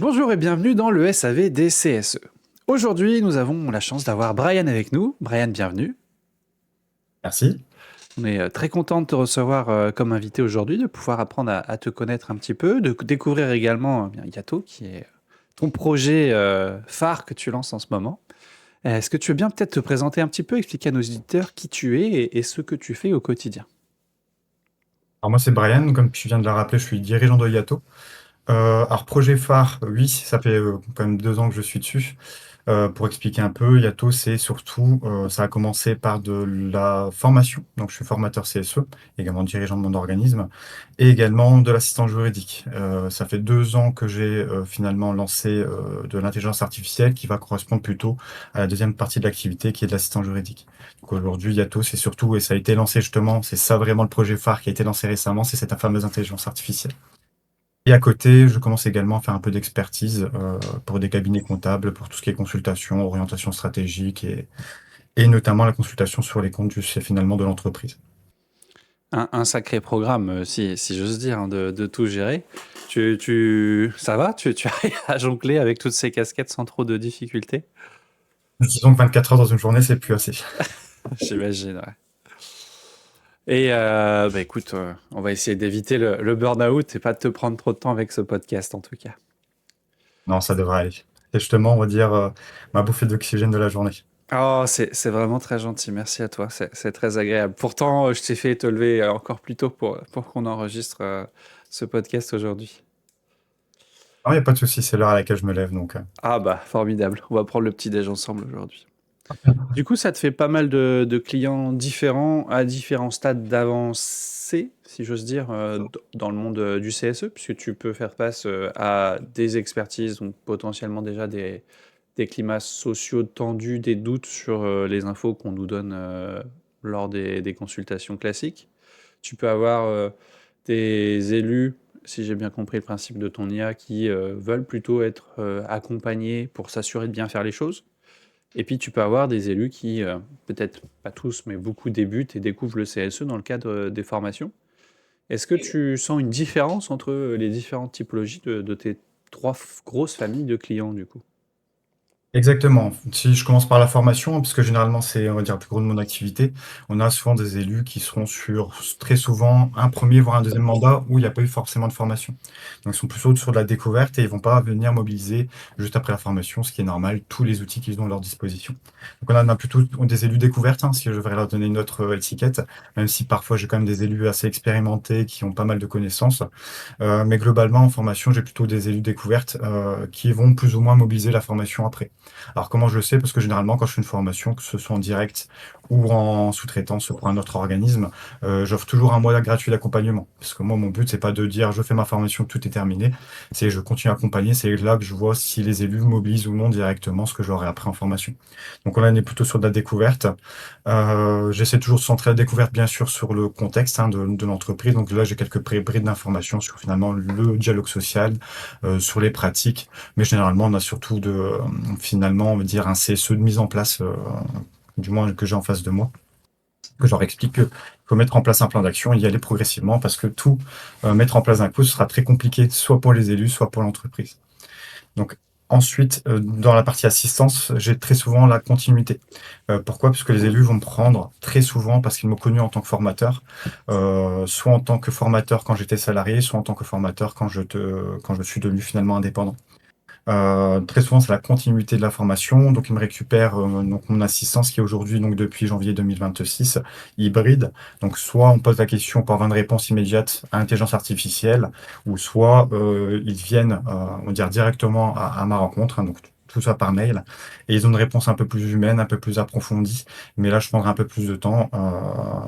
Bonjour et bienvenue dans le SAV des CSE. Aujourd'hui, nous avons la chance d'avoir Brian avec nous. Brian, bienvenue. Merci. On est très content de te recevoir comme invité aujourd'hui, de pouvoir apprendre à te connaître un petit peu, de découvrir également bien, Yato, qui est ton projet phare que tu lances en ce moment. Est-ce que tu veux bien peut-être te présenter un petit peu, expliquer à nos auditeurs qui tu es et ce que tu fais au quotidien? Alors moi c'est Brian, comme tu viens de le rappeler, je suis dirigeant de Yato. Alors projet phare, oui, ça fait quand même 2 ans que je suis dessus. Pour expliquer un peu, Yato, c'est surtout, ça a commencé par de la formation. Donc je suis formateur CSE, également dirigeant de mon organisme, et également de l'assistant juridique. Ça fait 2 ans que j'ai finalement lancé de l'intelligence artificielle qui va correspondre plutôt à la deuxième partie de l'activité qui est de l'assistant juridique. Donc aujourd'hui, Yato, c'est surtout, et ça a été lancé justement, c'est ça vraiment le projet phare qui a été lancé récemment, c'est cette fameuse intelligence artificielle. Et à côté, je commence également à faire un peu d'expertise pour des cabinets comptables, pour tout ce qui est consultation, orientation stratégique et notamment la consultation sur les comptes finalement de l'entreprise. Un sacré programme, si j'ose dire, hein, de tout gérer. Ça va? Tu arrives à jongler avec toutes ces casquettes sans trop de difficultés? Disons que 24 heures dans une journée, c'est plus assez. J'imagine, ouais. Et bah écoute, on va essayer d'éviter le burn-out et pas de te prendre trop de temps avec ce podcast en tout cas. Non, ça devrait aller. C'est justement, on va dire, ma bouffée d'oxygène de la journée. Oh, c'est vraiment très gentil, merci à toi, c'est très agréable. Pourtant, je t'ai fait te lever encore plus tôt pour qu'on enregistre ce podcast aujourd'hui. Non, il n'y a pas de souci, c'est l'heure à laquelle je me lève, donc. Ah bah, formidable, on va prendre le petit déj ensemble aujourd'hui. Du coup, ça te fait pas mal de clients différents à différents stades d'avancée, si j'ose dire, dans le monde du CSE, puisque tu peux faire face à des expertises, donc potentiellement déjà des climats sociaux tendus, des doutes sur les infos qu'on nous donne lors des consultations classiques. Tu peux avoir des élus, si j'ai bien compris le principe de ton IA, qui veulent plutôt être accompagnés pour s'assurer de bien faire les choses. Et puis tu peux avoir des élus qui, peut-être pas tous, mais beaucoup débutent et découvrent le CSE dans le cadre des formations. Est-ce que tu sens une différence entre les différentes typologies de tes trois grosses familles de clients du coup? Exactement. Si je commence par la formation, parce que généralement c'est, on va dire, le plus gros de mon activité, on a souvent des élus qui seront sur très souvent un premier voire un deuxième mandat où il n'y a pas eu forcément de formation. Donc ils sont plutôt sur de la découverte et ils vont pas venir mobiliser juste après la formation, ce qui est normal, tous les outils qu'ils ont à leur disposition. Donc on a plutôt des élus découvertes, hein, si je devrais leur donner une autre étiquette, même si parfois j'ai quand même des élus assez expérimentés qui ont pas mal de connaissances. Mais globalement, en formation, j'ai plutôt des élus découvertes qui vont plus ou moins mobiliser la formation après. Alors comment je le sais? Parce que généralement, quand je fais une formation, que ce soit en direct ou en sous-traitance pour un autre organisme, j'offre toujours un mois gratuit d'accompagnement. Parce que moi, mon but, c'est pas de dire je fais ma formation, tout est terminé. C'est je continue à accompagner. C'est là que je vois si les élus mobilisent ou non directement ce que j'aurai appris en formation. Donc on est plutôt sur de la découverte. J'essaie toujours de centrer la découverte, bien sûr, sur le contexte de l'entreprise. Donc là, j'ai quelques brides d'informations sur finalement le dialogue social, sur les pratiques. Mais généralement, on a surtout finalement, on va dire, un CSE de mise en place, du moins que j'ai en face de moi, que je leur explique qu'il faut mettre en place un plan d'action et y aller progressivement parce que tout mettre en place d'un coup, ce sera très compliqué, soit pour les élus, soit pour l'entreprise. Donc, ensuite, dans la partie assistance, j'ai très souvent la continuité. Pourquoi? Parce que les élus vont me prendre très souvent parce qu'ils m'ont connu en tant que formateur, soit en tant que formateur quand j'étais salarié, soit en tant que formateur quand je suis devenu finalement indépendant. Très souvent, c'est la continuité de la formation. Donc, il me récupère donc mon assistance qui est aujourd'hui, donc depuis janvier 2026, hybride. Donc, soit on pose la question pour avoir une réponse immédiate à l'intelligence artificielle, ou soit ils viennent, on va dire, directement à ma rencontre, hein, donc tout ça par mail. Et ils ont une réponse un peu plus humaine, un peu plus approfondie. Mais là, je prendrai un peu plus de temps.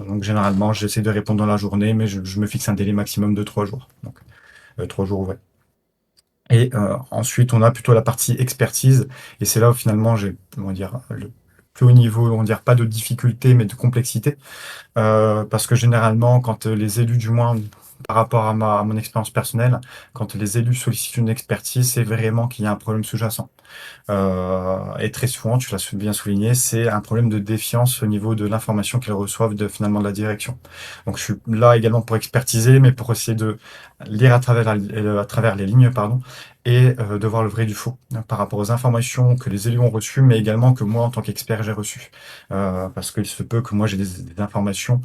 Donc, généralement, j'essaie de répondre dans la journée, mais je me fixe un délai maximum de 3 jours. Donc, 3 jours ouvrés. Et ensuite, on a plutôt la partie expertise. Et c'est là où finalement j'ai, on va dire, le plus haut niveau, on va dire pas de difficulté, mais de complexité. Parce que généralement, quand les élus, du moins par rapport à mon expérience personnelle, quand les élus sollicitent une expertise, c'est vraiment qu'il y a un problème sous-jacent. Et très souvent, tu l'as bien souligné, c'est un problème de défiance au niveau de l'information qu'ils reçoivent finalement de la direction. Donc je suis là également pour expertiser, mais pour essayer de lire à travers les lignes, pardon, et de voir le vrai du faux par rapport aux informations que les élus ont reçues, mais également que moi, en tant qu'expert, j'ai reçues. Parce qu'il se peut que moi, j'ai des informations,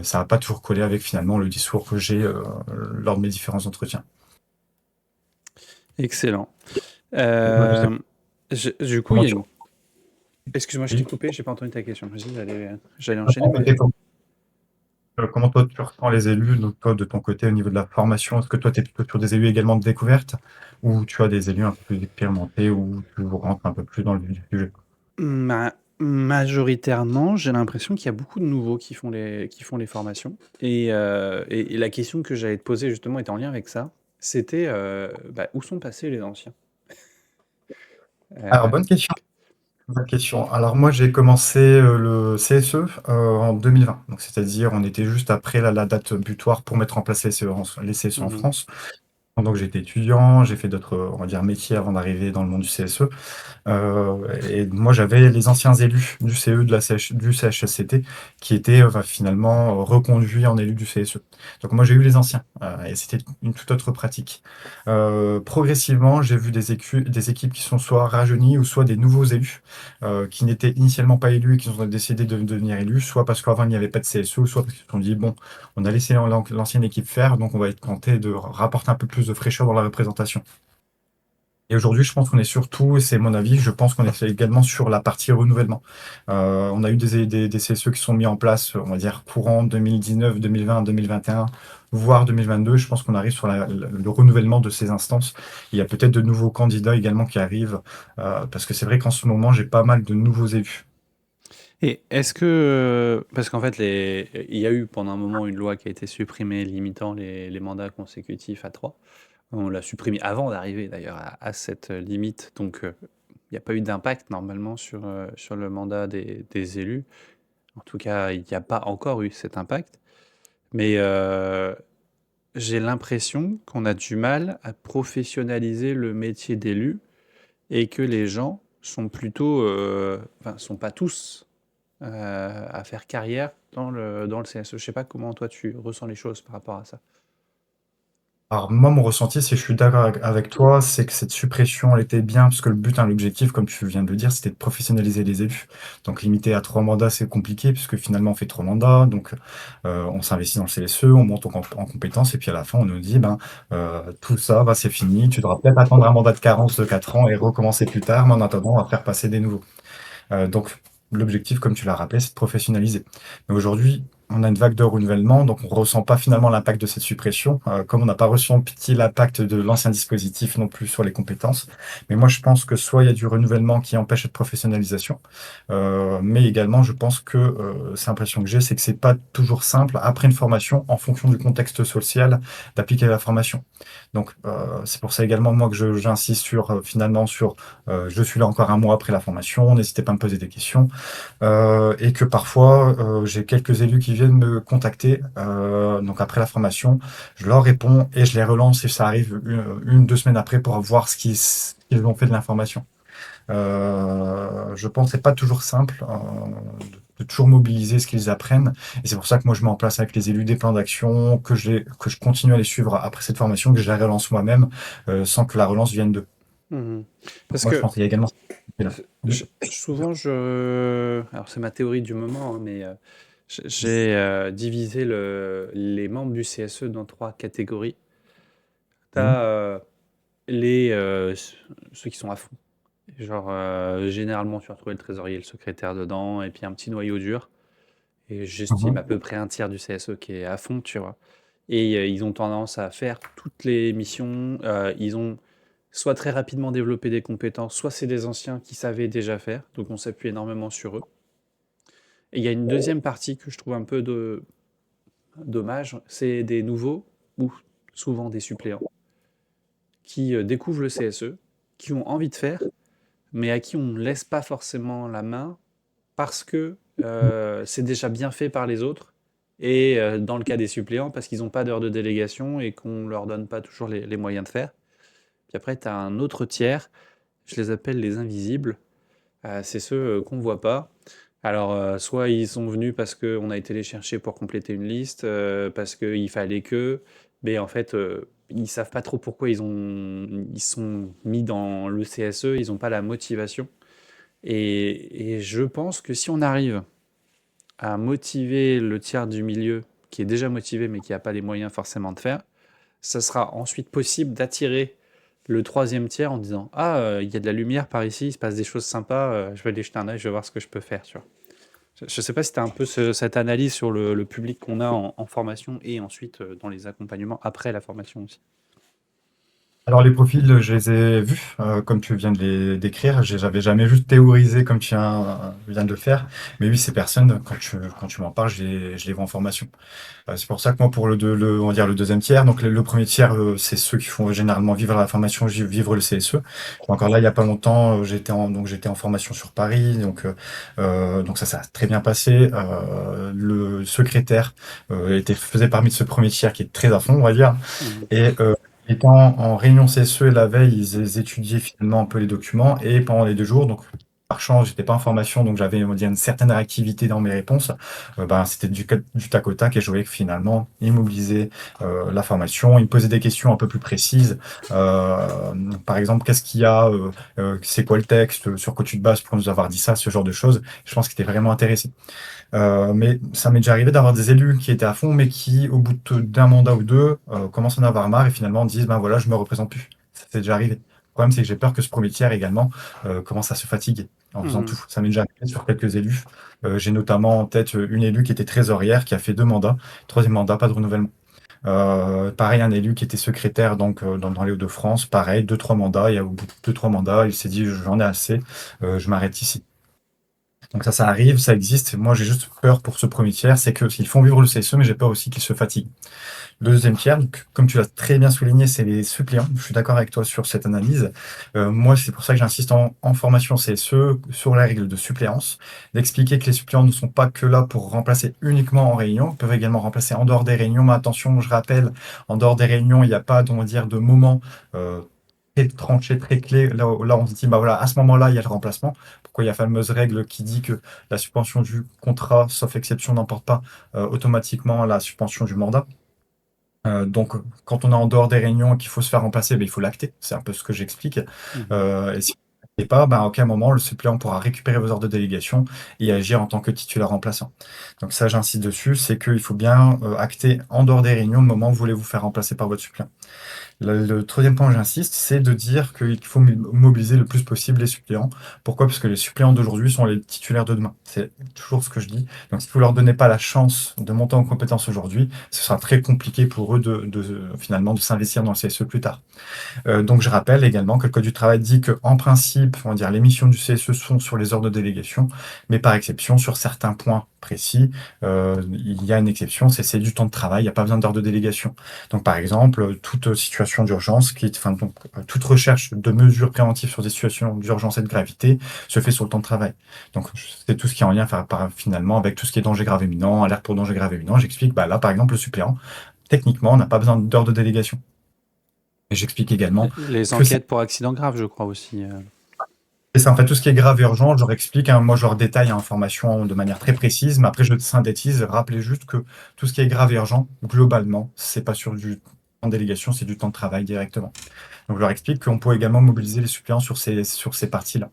ça va pas toujours coller avec finalement le discours que j'ai lors de mes différents entretiens. Excellent. Moi, je sais Du coup, il comment y a tu... une... Excuse-moi, je t'ai Oui. coupé, j'ai pas entendu ta question. Vas-y, j'allais enchaîner, mais vas-y. Comment toi tu ressens les élus, donc toi de ton côté au niveau de la formation, est-ce que toi tu es plutôt sur des élus également de découverte ou tu as des élus un peu plus expérimentés ou tu rentres un peu plus dans le vif du sujet? Majoritairement, j'ai l'impression qu'il y a beaucoup de nouveaux qui font les formations. Et la question que j'allais te poser justement était en lien avec ça. C'était où sont passés les anciens? Alors Euh, bonne question. Bonne question. Alors moi j'ai commencé le CSE en 2020, donc c'est-à-dire on était juste après la date butoir pour mettre en place les CSE en mhm, France. Donc j'étais étudiant, j'ai fait d'autres, on va dire, métiers avant d'arriver dans le monde du CSE. Et moi, j'avais les anciens élus du CE du CHSCT qui étaient finalement reconduits en élus du CSE. Donc moi, j'ai eu les anciens et c'était une toute autre pratique. Progressivement, j'ai vu des équipes qui sont soit rajeunies ou soit des nouveaux élus qui n'étaient initialement pas élus et qui ont décidé de devenir élus, soit parce qu'avant il n'y avait pas de CSE, soit parce qu'ils se sont dit, bon, on a laissé l'ancienne équipe faire, donc on va être tenté de rapporter un peu plus de fraîcheur dans la représentation. Et aujourd'hui, je pense qu'on est surtout, c'est mon avis, je pense qu'on est également sur la partie renouvellement. On a eu des CSE qui sont mis en place, on va dire, courant 2019, 2020, 2021, voire 2022. Je pense qu'on arrive sur le renouvellement de ces instances. Il y a peut-être de nouveaux candidats également qui arrivent, parce que c'est vrai qu'en ce moment, j'ai pas mal de nouveaux élus. Et est-ce que, parce qu'en fait, il y a eu pendant un moment une loi qui a été supprimée limitant les mandats consécutifs à 3. On l'a supprimé avant d'arriver d'ailleurs à cette limite, donc il n'y a pas eu d'impact normalement sur le mandat des élus. En tout cas, il n'y a pas encore eu cet impact. Mais j'ai l'impression qu'on a du mal à professionnaliser le métier d'élu et que les gens sont plutôt, enfin, sont pas tous à faire carrière dans le CSE. Je sais pas comment toi tu ressens les choses par rapport à ça. Alors moi, mon ressenti, si je suis d'accord avec toi, c'est que cette suppression, elle était bien, parce que le but, hein, l'objectif, comme tu viens de le dire, c'était de professionnaliser les élus. Donc limiter à 3 mandats, c'est compliqué, puisque finalement, on fait 3 mandats, donc on s'investit dans le CSE, on monte en compétences, et puis à la fin, on nous dit, ben, tout ça, bah, c'est fini, tu devras peut-être attendre un mandat de carence de 4 ans et recommencer plus tard, mais en attendant, on va faire passer des nouveaux. Donc, l'objectif, comme tu l'as rappelé, c'est de professionnaliser. Mais aujourd'hui, on a une vague de renouvellement, donc on ne ressent pas finalement l'impact de cette suppression, comme on n'a pas ressenti l'impact de l'ancien dispositif non plus sur les compétences. Mais moi, je pense que soit il y a du renouvellement qui empêche cette professionnalisation, mais également, je pense que c'est l'impression que j'ai, c'est que c'est pas toujours simple, après une formation, en fonction du contexte social, d'appliquer la formation. Donc, c'est pour ça également, moi, que j'insiste sur, finalement, sur je suis là encore un mois après la formation, n'hésitez pas à me poser des questions. Et que parfois, j'ai quelques élus qui viennent me contacter, donc après la formation, je leur réponds et je les relance et ça arrive 2 semaines après pour voir ce qu'ils ont fait de l'information. Je pense que c'est pas toujours simple de toujours mobiliser ce qu'ils apprennent. Et c'est pour ça que moi, je mets en place avec les élus des plans d'action, que je continue à les suivre après cette formation, que je la relance moi-même, sans que la relance vienne d'eux. Mhm. Donc Parce moi, je que pense qu'il y a également là. Oui. souvent, alors c'est ma théorie du moment, hein, mais j'ai divisé les membres du CSE dans 3 catégories. Tu Mhm. as ceux qui sont à fond. Genre, généralement, tu vas retrouver le trésorier, le secrétaire dedans, et puis un petit noyau dur. Et j'estime à Mhm. peu près un tiers du CSE qui est à fond, tu vois. Et ils ont tendance à faire toutes les missions. Ils ont soit très rapidement développé des compétences, soit c'est des anciens qui savaient déjà faire. Donc on s'appuie énormément sur eux. Et il y a une deuxième partie que je trouve un peu dommage, c'est des nouveaux, ou souvent des suppléants, qui découvrent le CSE, qui ont envie de faire, mais à qui on ne laisse pas forcément la main parce que c'est déjà bien fait par les autres. Et dans le cas des suppléants, parce qu'ils n'ont pas d'heure de délégation et qu'on ne leur donne pas toujours les moyens de faire. Puis après, tu as un autre tiers, je les appelle les invisibles. C'est ceux qu'on ne voit pas. Alors, soit ils sont venus parce qu'on a été les chercher pour compléter une liste, parce qu'il fallait que, mais en fait, ils savent pas trop pourquoi ils sont mis dans le CSE, ils ont pas la motivation. Et je pense que si on arrive à motiver le tiers du milieu qui est déjà motivé mais qui a pas les moyens forcément de faire, ça sera ensuite possible d'attirer le troisième tiers en disant ah, il y a de la lumière par ici, il se passe des choses sympas, je vais aller jeter un œil, je vais voir ce que je peux faire, tu vois. Je sais pas si tu as un peu cette analyse sur le public qu'on a en formation et ensuite dans les accompagnements après la formation aussi. Alors les profils, je les ai vus, comme tu viens de les décrire. J'avais jamais juste théorisé comme tu viens de le faire. Mais oui, ces personnes, quand tu m'en parles, je les vois en formation. C'est pour ça que moi, pour on va dire le deuxième tiers, donc le premier tiers, c'est ceux qui font généralement vivre la formation, vivre le CSE. Encore là, il y a pas longtemps, j'étais en formation sur Paris, donc ça a très bien passé. Le secrétaire faisait parmi de ce premier tiers qui est très à fond, on va dire. Mhm. Et étant en réunion CSE la veille, ils étudiaient finalement un peu les documents et pendant les 2 jours, donc par chance, j'étais pas en formation, donc j'avais on va dire, une certaine réactivité dans mes réponses. C'était du tac au tac et je voyais que finalement, ils mobilisaient la formation, ils me posaient des questions un peu plus précises. Euh, Par exemple, qu'est-ce qu'il y a, c'est quoi le texte, sur quoi tu te bases pour nous avoir dit ça, ce genre de choses. Je pense qu'ils étaient vraiment intéressés. Mais ça m'est déjà arrivé d'avoir des élus qui étaient à fond, mais qui, au bout d'un mandat ou deux, commencent à en avoir marre et finalement disent, ben voilà, je me représente plus. Ça c'est déjà arrivé. Le problème, c'est que j'ai peur que ce premier tiers également commence à se fatiguer en faisant Mhm. tout. Ça m'est déjà arrivé sur quelques élus. J'ai notamment en tête une élue qui était trésorière, qui a fait 2 mandats. Troisième mandat, pas de renouvellement. Pareil, un élu qui était secrétaire donc dans les Hauts-de-France, pareil, 2, 3 mandats. Et au bout de 2, 3 mandats, il s'est dit, j'en ai assez, je m'arrête ici. Donc ça arrive, ça existe. Moi, j'ai juste peur pour ce premier tiers, c'est que s'ils font vivre le CSE, mais j'ai peur aussi qu'ils se fatiguent. Le deuxième tiers, donc, comme tu l'as très bien souligné, c'est les suppléants. Je suis d'accord avec toi sur cette analyse. Moi, c'est pour ça que j'insiste en formation CSE sur la règle de suppléance, d'expliquer que les suppléants ne sont pas que là pour remplacer uniquement en réunion, ils peuvent également remplacer en dehors des réunions. Mais attention, je rappelle, en dehors des réunions, il n'y a pas, on va dire, de moment euh, très tranché, très clé. Là, on se dit, bah voilà, à ce moment-là, il y a le remplacement. Pourquoi il y a la fameuse règle qui dit que la suspension du contrat, sauf exception, n'emporte pas automatiquement la suspension du mandat. Donc, quand on est en dehors des réunions et qu'il faut se faire remplacer, ben, il faut l'acter. C'est un peu ce que j'explique. Mhm. Et si vous ne l'actez pas, ben, à aucun moment, le suppléant pourra récupérer vos ordres de délégation et agir en tant que titulaire remplaçant. Donc ça, j'insiste dessus, c'est qu'il faut bien acter en dehors des réunions le moment où vous voulez vous faire remplacer par votre suppléant. Le troisième point, j'insiste, c'est de dire qu'il faut mobiliser le plus possible les suppléants. Pourquoi? Parce que les suppléants d'aujourd'hui sont les titulaires de demain. C'est toujours ce que je dis. Donc, si vous leur donnez pas la chance de monter en compétence aujourd'hui, ce sera très compliqué pour eux finalement de s'investir dans le CSE plus tard. Donc je rappelle également que le Code du travail dit qu'en principe, on va dire, les missions du CSE sont sur les ordres de délégation, mais par exception, sur certains points précis, il y a une exception, c'est du temps de travail, il n'y a pas besoin d'ordre de délégation. Donc par exemple, toute situation d'urgence, toute recherche de mesures préventives sur des situations d'urgence et de gravité se fait sur le temps de travail. Donc c'est tout ce qui est en lien finalement avec tout ce qui est danger grave imminent, alerte pour danger grave imminent. J'explique, bah là par exemple, le suppléant, techniquement, on n'a pas besoin d'ordre de délégation. Et j'explique également Les que enquêtes pour accidents graves, je crois aussi. c'est ça, en fait, tout ce qui est grave et urgent, je leur explique, hein, moi je leur détaille en formation de manière très précise, mais après je synthétise, rappelez juste que tout ce qui est grave et urgent, globalement, c'est pas sur du temps de délégation, c'est du temps de travail directement. Donc je leur explique qu'on peut également mobiliser les suppléants sur ces parties-là.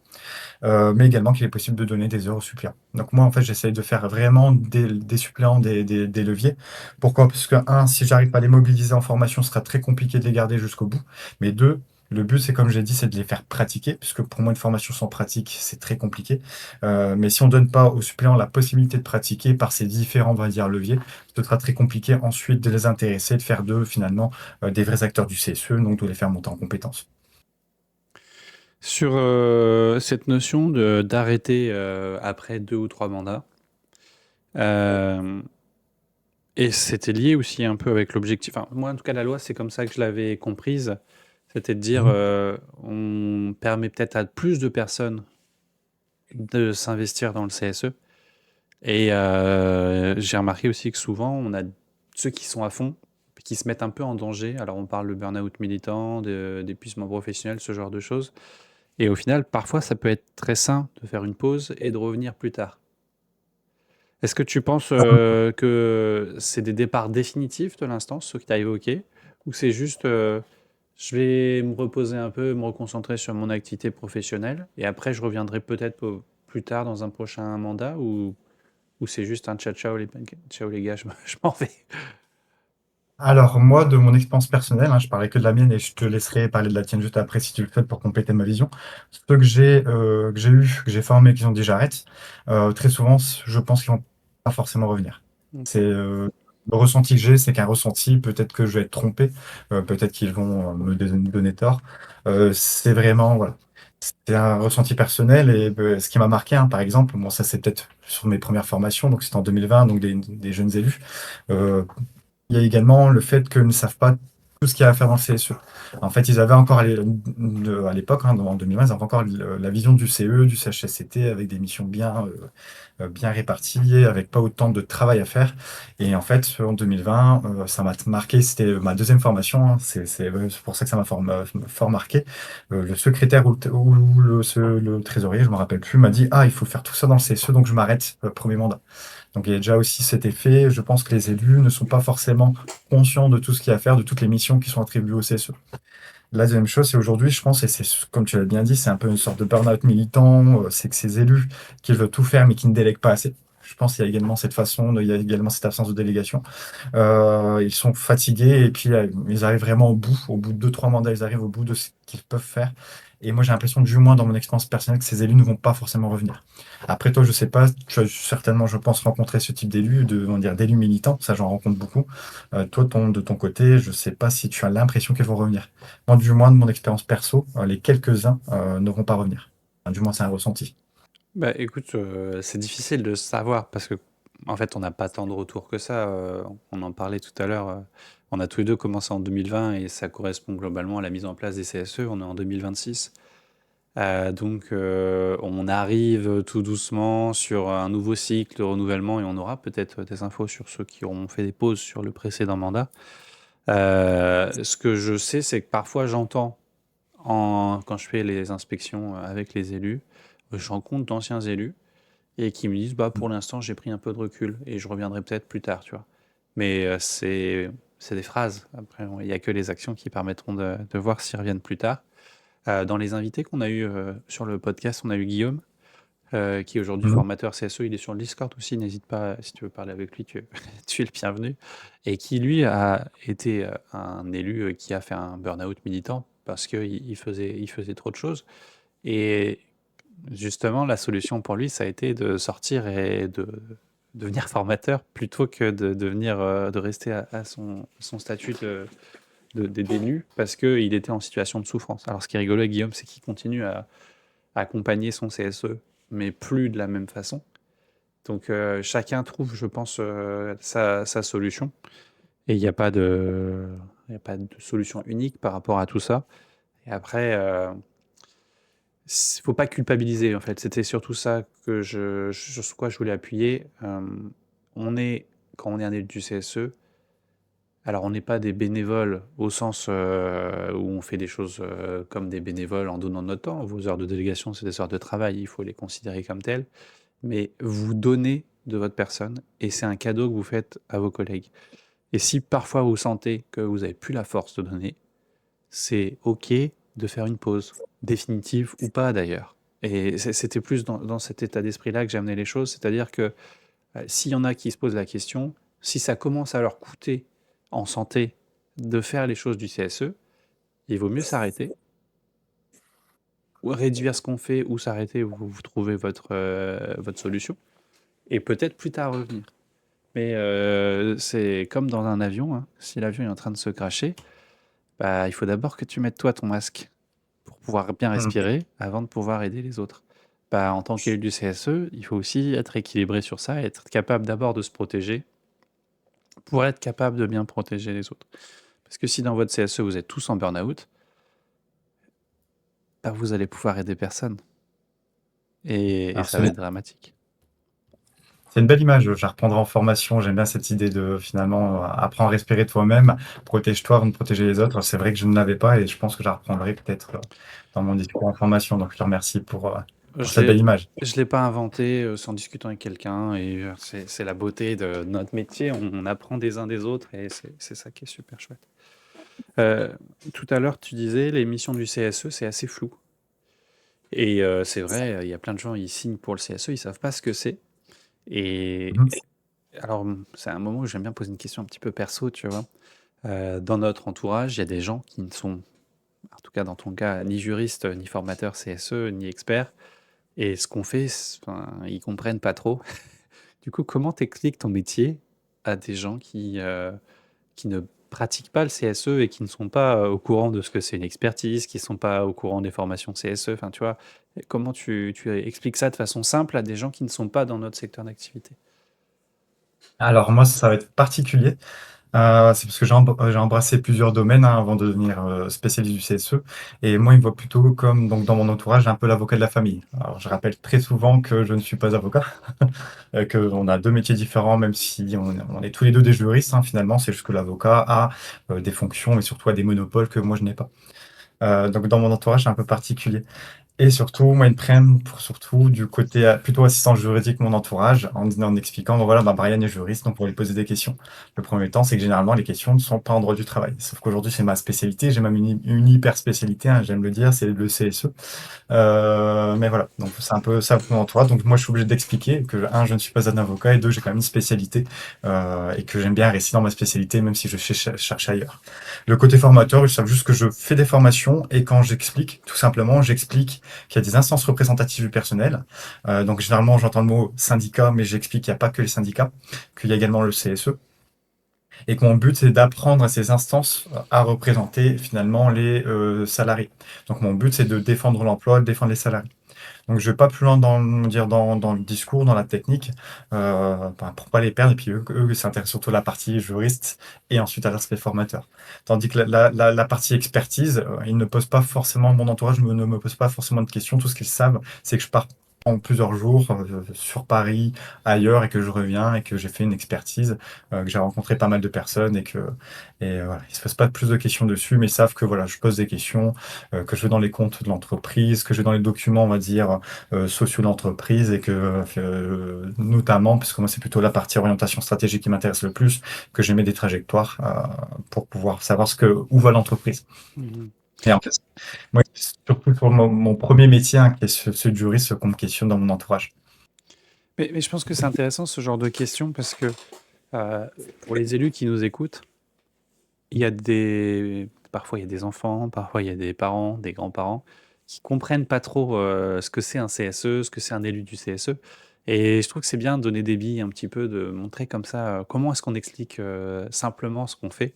Mais également qu'il est possible de donner des heures aux suppléants. Donc moi, en fait, j'essaye de faire vraiment des suppléants, des leviers. Pourquoi? Parce que, un, si j'arrive pas à les mobiliser en formation, ce sera très compliqué de les garder jusqu'au bout. Mais deux, le but, c'est comme j'ai dit, c'est de les faire pratiquer, puisque pour moi, une formation sans pratique, c'est très compliqué. Mais si on donne pas aux suppléants la possibilité de pratiquer par ces différents, on va dire, leviers, ce sera très compliqué ensuite de les intéresser, de faire d'eux, finalement, des vrais acteurs du CSE, donc de les faire monter en compétences. Sur cette notion d'arrêter après 2 ou 3 mandats, euh, et c'était lié aussi un peu avec l'objectif. Enfin, moi, en tout cas, la loi, c'est comme ça que je l'avais comprise. C'était de dire, Mhm. on permet peut-être à plus de personnes de s'investir dans le CSE. Et j'ai remarqué aussi que souvent, on a ceux qui sont à fond, qui se mettent un peu en danger. Alors, on parle de burn-out militant, d'épuisement professionnel, ce genre de choses. Et au final, parfois, ça peut être très sain de faire une pause et de revenir plus tard. Est-ce que tu penses que c'est des départs définitifs de l'instance, ceux que tu as évoqués, Ou c'est juste, je vais me reposer un peu, me reconcentrer sur mon activité professionnelle, et après je reviendrai peut-être plus tard dans un prochain mandat, ou c'est juste un ciao ciao ciao les gars, je m'en vais. Alors, moi, de mon expérience personnelle, hein, je parlais que de la mienne et je te laisserai parler de la tienne juste après si tu le souhaites pour compléter ma vision. Ceux que j'ai formés, qui ont dit j'arrête, très souvent, je pense qu'ils vont pas forcément revenir. C'est Ok. le ressenti que j'ai, c'est qu'un ressenti, peut-être que je vais être trompé, peut-être qu'ils vont me donner tort. C'est vraiment, voilà. C'est un ressenti personnel et ce qui m'a marqué, hein, par exemple, bon, ça c'est peut-être sur mes premières formations, donc c'était en 2020, donc des jeunes élus. Euh, il y a également le fait qu'ils ne savent pas tout ce qu'il y a à faire dans le CSE. En fait, ils avaient encore à l'époque, hein, en 2020, ils avaient encore la vision du CE, du CHSCT, avec des missions bien réparties, avec pas autant de travail à faire. Et en fait, en 2020, ça m'a marqué, c'était ma deuxième formation, hein, c'est pour ça que ça m'a fort marqué. Le secrétaire ou le trésorier, je me rappelle plus, m'a dit, ah, il faut faire tout ça dans le CSE, donc je m'arrête, premier mandat. Donc il y a déjà aussi cet effet. Je pense que les élus ne sont pas forcément conscients de tout ce qu'il y a à faire, de toutes les missions qui sont attribuées au CSE. La deuxième chose, c'est aujourd'hui, je pense, et c'est comme tu l'as bien dit, c'est un peu une sorte de burn-out militant, c'est que ces élus qui veulent tout faire mais qui ne délèguent pas assez. Je pense qu'il y a également cette façon, il y a également cette absence de délégation. Ils sont fatigués et puis ils arrivent vraiment au bout de 2, 3 mandats, ils arrivent au bout de ce qu'ils peuvent faire. Et moi, j'ai l'impression, du moins dans mon expérience personnelle, que ces élus ne vont pas forcément revenir. Après, toi, je sais pas, tu as certainement, je pense, rencontré ce type d'élus, on va dire d'élus militants, ça j'en rencontre beaucoup. Toi, de ton côté, je sais pas si tu as l'impression qu'ils vont revenir. Moi, du moins, de mon expérience perso, les quelques-uns ne vont pas revenir. Enfin, du moins, c'est un ressenti. Bah écoute, c'est difficile de savoir parce que en fait on n'a pas tant de retours que ça. On en parlait tout à l'heure. On a tous les deux commencé en 2020 et ça correspond globalement à la mise en place des CSE. On est en 2026. Donc on arrive tout doucement sur un nouveau cycle de renouvellement et on aura peut-être des infos sur ceux qui auront fait des pauses sur le précédent mandat. Ce que je sais, c'est que parfois j'entends quand je fais les inspections avec les élus, je rencontre d'anciens élus et qui me disent bah pour l'instant j'ai pris un peu de recul et je reviendrai peut-être plus tard, tu vois. Mais c'est des phrases. Après, il n'y a que les actions qui permettront de voir s'ils reviennent plus tard. Dans les invités qu'on a eu sur le podcast, on a eu Guillaume, qui est aujourd'hui Mhm. formateur CSE. Il est sur le Discord aussi. N'hésite pas, si tu veux parler avec lui, tu es le bienvenu. Et qui, lui, a été un élu qui a fait un burn-out militant parce qu'il il faisait trop de choses. Et justement, la solution pour lui, ça a été de sortir et de devenir formateur plutôt que de rester à son statut d'élu parce qu'il était en situation de souffrance. Alors, ce qui est rigolo avec Guillaume, c'est qu'il continue à accompagner son CSE, mais plus de la même façon. Donc, chacun trouve, je pense, sa solution. Et il n'y a pas de solution unique par rapport à tout ça. Et après, faut pas culpabiliser, en fait. C'était surtout ça sur quoi je voulais appuyer. Quand on est un élu du CSE, alors on n'est pas des bénévoles au sens où on fait des choses comme des bénévoles en donnant notre temps. Vos heures de délégation, c'est des heures de travail, il faut les considérer comme telles. Mais vous donnez de votre personne et c'est un cadeau que vous faites à vos collègues. Et si parfois vous sentez que vous n'avez plus la force de donner, c'est OK de faire une pause, définitive ou pas d'ailleurs. Et c'était plus dans cet état d'esprit-là que j'ai amené les choses, c'est-à-dire que s'il y en a qui se posent la question, si ça commence à leur coûter en santé de faire les choses du CSE, il vaut mieux s'arrêter, ou réduire ce qu'on fait ou s'arrêter, vous trouvez votre solution, et peut-être plus tard revenir. Mais c'est comme dans un avion, hein. Si l'avion est en train de se cracher, bah, il faut d'abord que tu mettes toi ton masque pour pouvoir bien Mhm. respirer avant de pouvoir aider les autres. Bah, en tant qu'élu du CSE, il faut aussi être équilibré sur ça, être capable d'abord de se protéger pour être capable de bien protéger les autres. Parce que si dans votre CSE vous êtes tous en burn-out, bah, vous allez pouvoir aider personne. Et Alors, ça va être dramatique. c'est une belle image, je la reprendrai en formation. J'aime bien cette idée de finalement apprendre à respirer toi-même, protège-toi avant de protéger les autres. C'est vrai que je ne l'avais pas et je pense que je la reprendrai peut-être dans mon discours en formation. Donc je te remercie pour Je cette belle l'ai, image. je l'ai pas inventé sans discuter avec quelqu'un et c'est la beauté de notre métier. On apprend des uns des autres et c'est ça qui est super chouette. Euh, Tout à l'heure, tu disais les missions du CSE, c'est assez flou. Et c'est vrai, il y a plein de gens, ils signent pour le CSE, ils savent pas ce que c'est. Et Mhm. alors, c'est un moment où j'aime bien poser une question un petit peu perso, tu vois. Dans notre entourage, il y a des gens qui ne sont, en tout cas dans ton cas, ni juristes, ni formateurs CSE, ni experts. Et ce qu'on fait, enfin, ils comprennent pas trop. Du coup, comment t'expliques ton métier à des gens qui ne pratiquent pas le CSE et qui ne sont pas au courant de ce que c'est une expertise, qui ne sont pas au courant des formations CSE, enfin, tu vois, comment tu expliques ça de façon simple à des gens qui ne sont pas dans notre secteur d'activité? Alors moi, ça va être particulier. C'est parce que j'ai embrassé plusieurs domaines hein, avant de devenir spécialiste du CSE. Et moi, il me voit plutôt comme, donc dans mon entourage, un peu l'avocat de la famille. Alors, je rappelle très souvent que je ne suis pas avocat, qu'on a deux métiers différents, même si on est tous les deux des juristes. Hein, finalement, c'est juste que l'avocat a des fonctions, mais surtout a des monopoles que moi, je n'ai pas. Donc, dans mon entourage, c'est un peu particulier. Et surtout, moi, ils me prennent pour surtout du côté plutôt assistant juridique, mon entourage, en expliquant, bon, voilà, bah, Brian est juriste, donc pour lui poser des questions. Le premier temps, c'est que généralement, les questions ne sont pas en droit du travail. Sauf qu'aujourd'hui, c'est ma spécialité, j'ai même une hyper spécialité, hein, j'aime le dire, c'est le CSE. Mais voilà, donc c'est un peu ça pour mon entourage. Donc moi, je suis obligé d'expliquer que, un, je ne suis pas un avocat, et deux, j'ai quand même une spécialité, et que j'aime bien rester dans ma spécialité, même si je cherche ailleurs. Le côté formateur, ils savent juste que je fais des formations, et quand j'explique, tout simplement, j'explique qu'il y a des instances représentatives du personnel. Donc généralement, j'entends le mot syndicat, mais j'explique qu'il n'y a pas que les syndicats, qu'il y a également le CSE, et que mon but, c'est d'apprendre à ces instances à représenter finalement les salariés. Donc mon but, c'est de défendre l'emploi, de défendre les salariés. Donc je vais pas plus loin dans le discours, dans la technique, pour pas les perdre. Et puis eux ils s'intéressent surtout à la partie juriste et ensuite à l'aspect formateur. Tandis que la partie expertise, ils ne posent pas forcément, mon entourage ne me pose pas forcément de questions. Tout ce qu'ils savent, c'est que je pars en plusieurs jours sur Paris, ailleurs, et que je reviens et que j'ai fait une expertise, que j'ai rencontré pas mal de personnes voilà, ils se posent pas plus de questions dessus, mais ils savent que voilà, je pose des questions, que je vais dans les comptes de l'entreprise, que je vais dans les documents, on va dire, sociaux d'entreprise et que, notamment, parce que moi, c'est plutôt la partie orientation stratégique qui m'intéresse le plus, que j'émets des trajectoires pour pouvoir savoir où va l'entreprise. Mhm. Et en fait, moi, c'est surtout sur mon premier métier, hein, qui est ce de juriste, qu'on me questionne dans mon entourage. Mais je pense que c'est intéressant ce genre de questions parce que euh, pour les élus qui nous écoutent, il y a parfois il y a des enfants, parfois il y a des parents, des grands-parents qui comprennent pas trop ce que c'est un CSE, ce que c'est un élu du CSE. Et je trouve que c'est bien de donner des billes un petit peu, de montrer comme ça comment est-ce qu'on explique simplement ce qu'on fait,